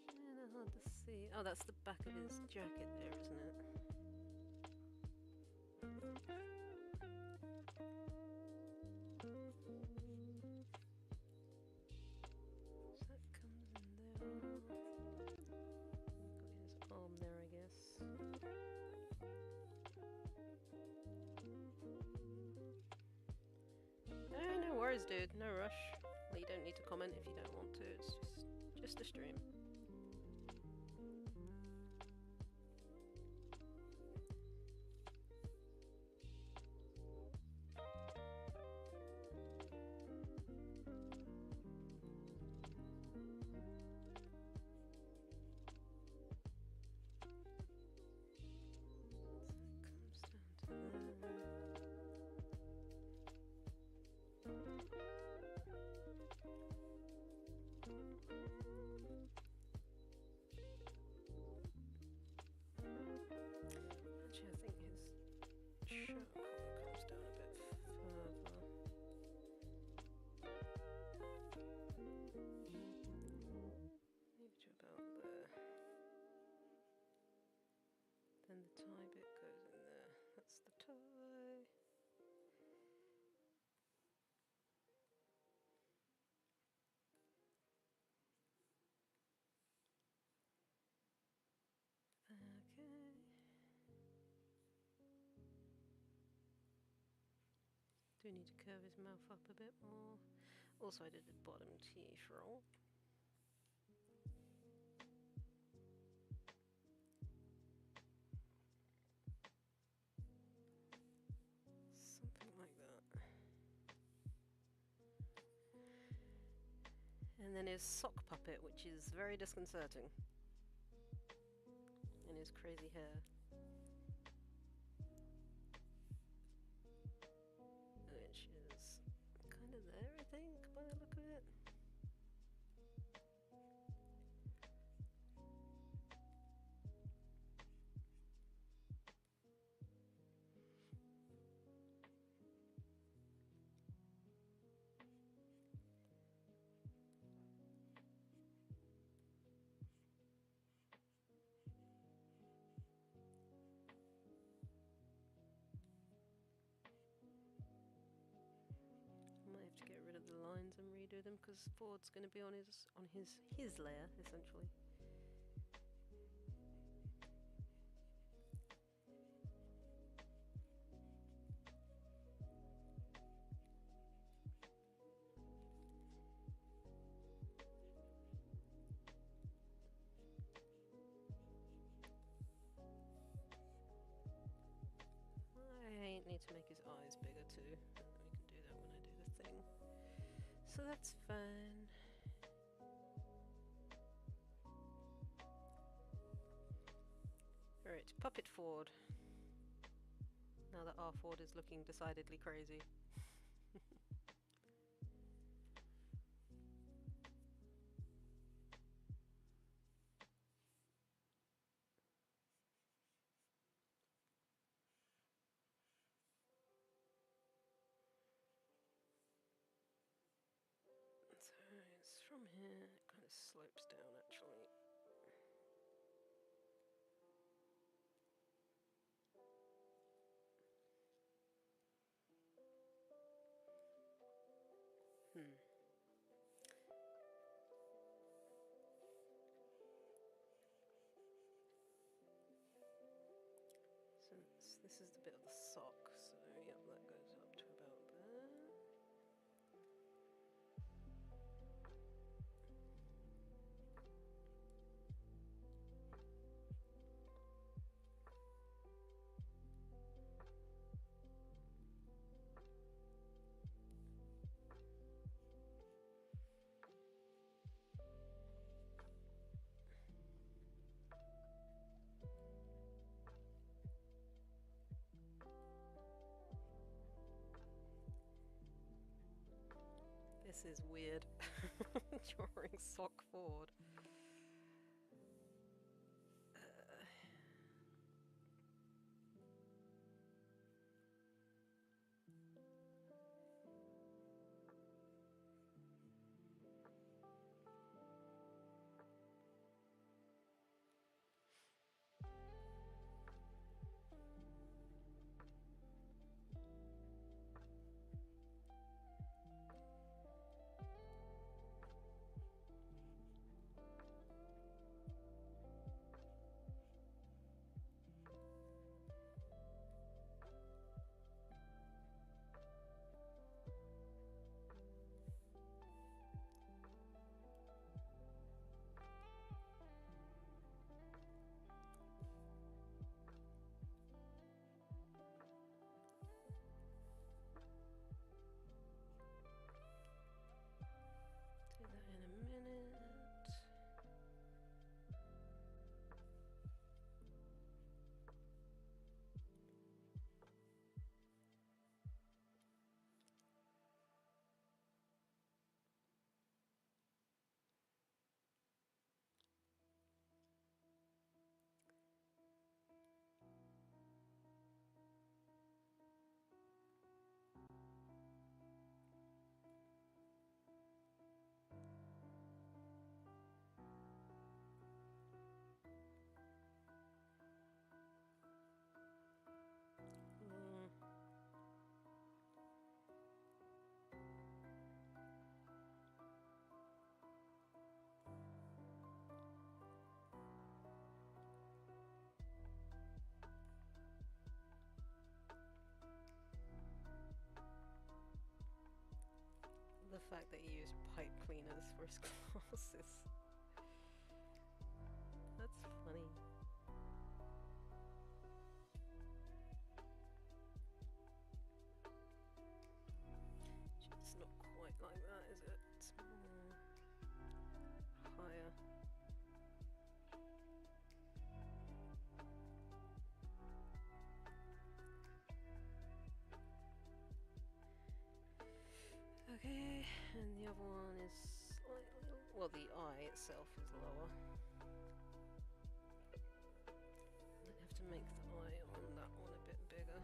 Kinda hard to see. Oh, that's the back of his jacket there, isn't it? So that comes in there. Got his arm there, I guess. worries, dude. No rush. You don't need to comment if you don't want to. It's just a stream. Actually, I think his shirt collar comes down a bit further. Maybe to about there. Then the tie bit goes in there. That's the tie. Okay. Do need to curve his mouth up a bit more. Also, I did the bottom teeth roll. Something like that. And then his sock puppet, which is very disconcerting. And his crazy hair. Which is kind of there, I think, by the look of it. Might have to get rid of the lines and redo them because Ford's going to be on his layer essentially. I need to make his eyes bigger too. We can do that when I do the thing. So that's fine. Alright, Puppet Ford. Now that our Ford is looking decidedly crazy. So it's from here, it kind of slopes down actually. So this is the bit of the sock, so yep, that goes up to about there. This is weird. Drawing sock Ford. fact that he used pipe cleaners for his glasses. That's funny. It's not quite like that, is it? It's more higher. Okay, and the other one is slightly, well, the eye itself is lower. Might have to make the eye on that one a bit bigger.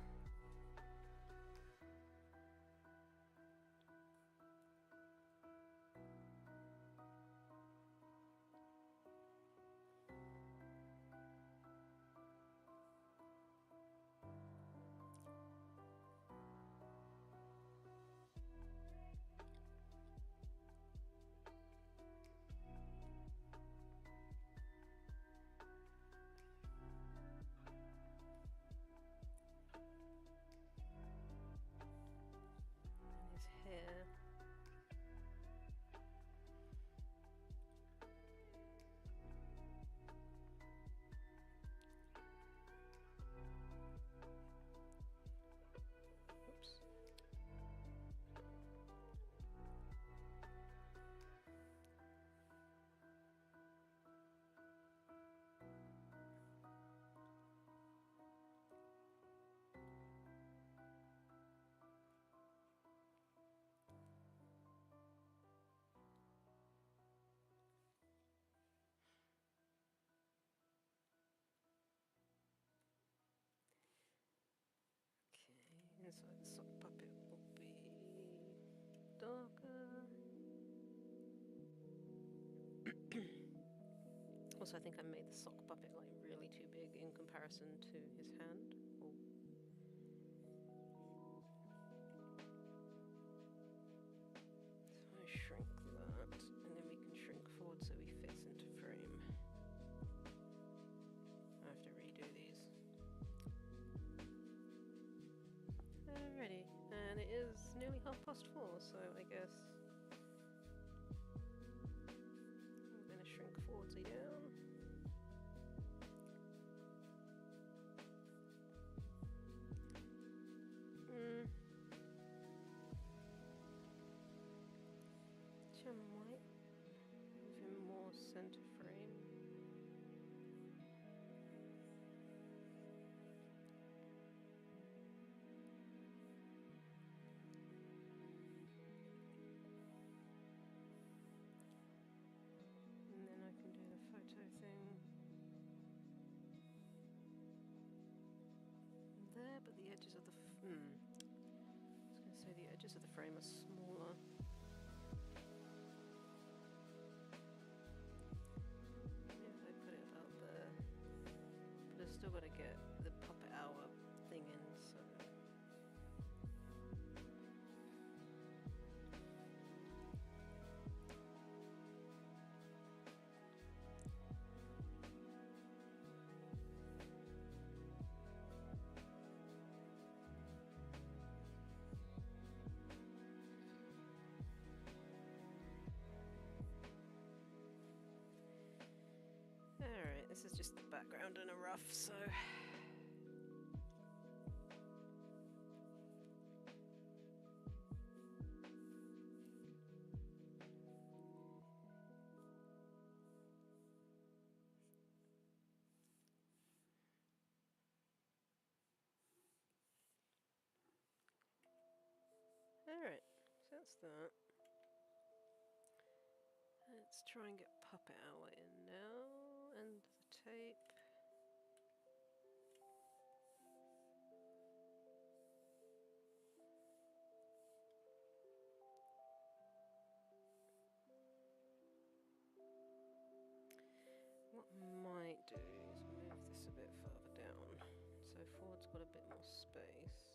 His hair. Oops. Okay, inside the sock puppet will be darker. Also, I think I made the sock puppet like really too big in comparison to his hand. Oh. So I shrink that, and then we can shrink forward so he fits into frame. I have to redo these. Alrighty, and it is nearly 4:30, so I guess I'm gonna shrink forwardsy down. I might move him more center frame. And then I can do the photo thing there, but the edges of the I was going to say the edges of the frame are smaller. Still got to get the puppet hour thing in, so alright, this is just the background and a rough, so alright, so that's that. Let's try and get puppet hour in now, and the tape. What I might do is move this a bit further down, so forward's got a bit more space.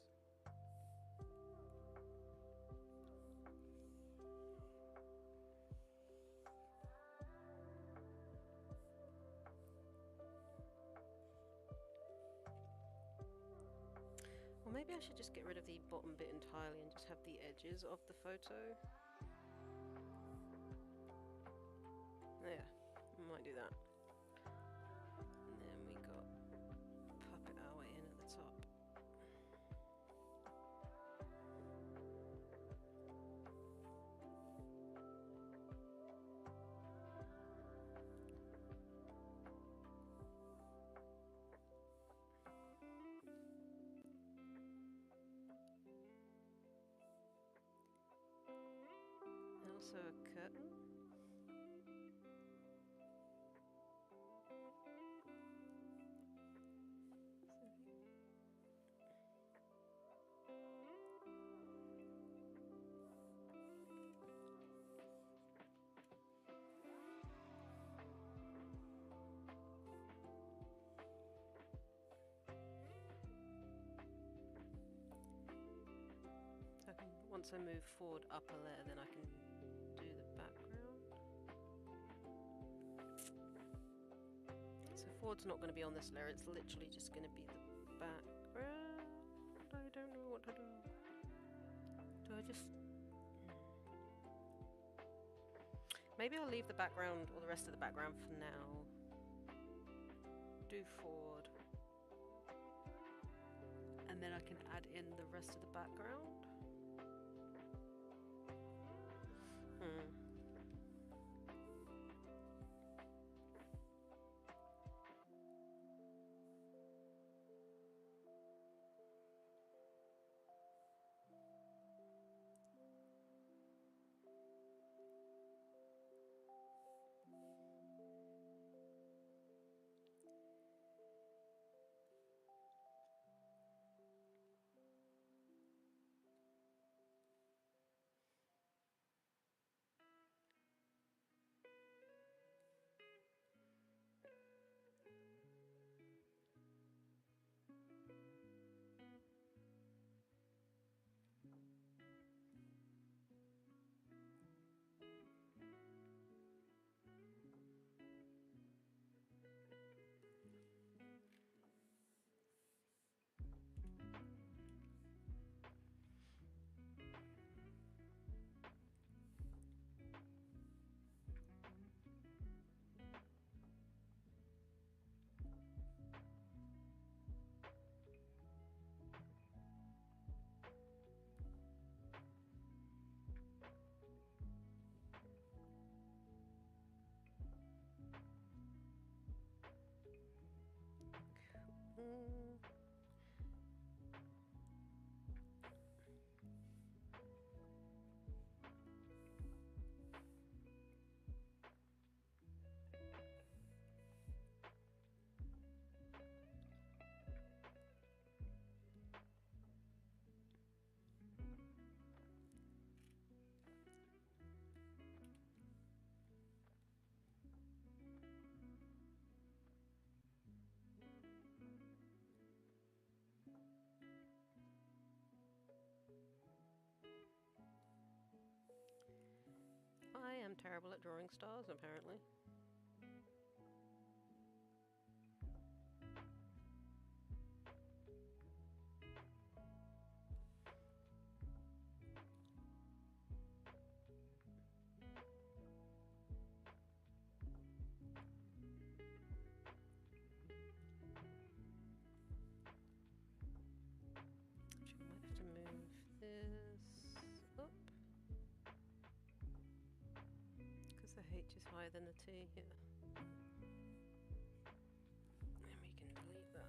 Or maybe I should just get rid of the bottom bit entirely and just have the edges of the photo. might do that. And then we got puppet our way in at the top. Also a curtain. So once I move forward up a layer, then I can do the background. So forward's not going to be on this layer, it's literally just going to be the background. I don't know what to do. Do I just... Maybe I'll leave the background, or the rest of the background for now. Do forward. And then I can add in the rest of the background. I am terrible at drawing stars, apparently. Actually, I might have to move this up. Because the H is higher than the T here. And we can delete that.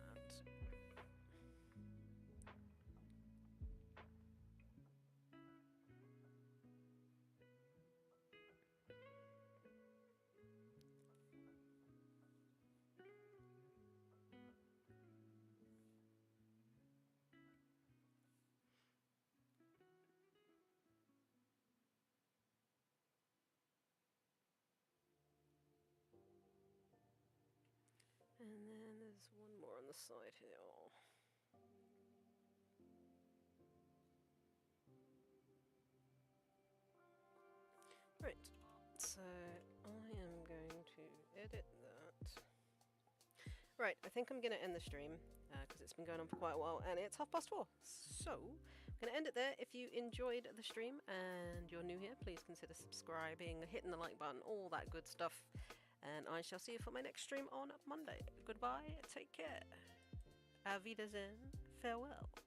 And then there's one more on the side here. Right, so I am going to edit that. Right, I think I'm going to end the stream because it's been going on for quite a while and it's 4:30. So I'm going to end it there. If you enjoyed the stream and you're new here, please consider subscribing, hitting the like button, all that good stuff. And I shall see you for my next stream on Monday. Goodbye, take care. Auf Wiedersehen, farewell.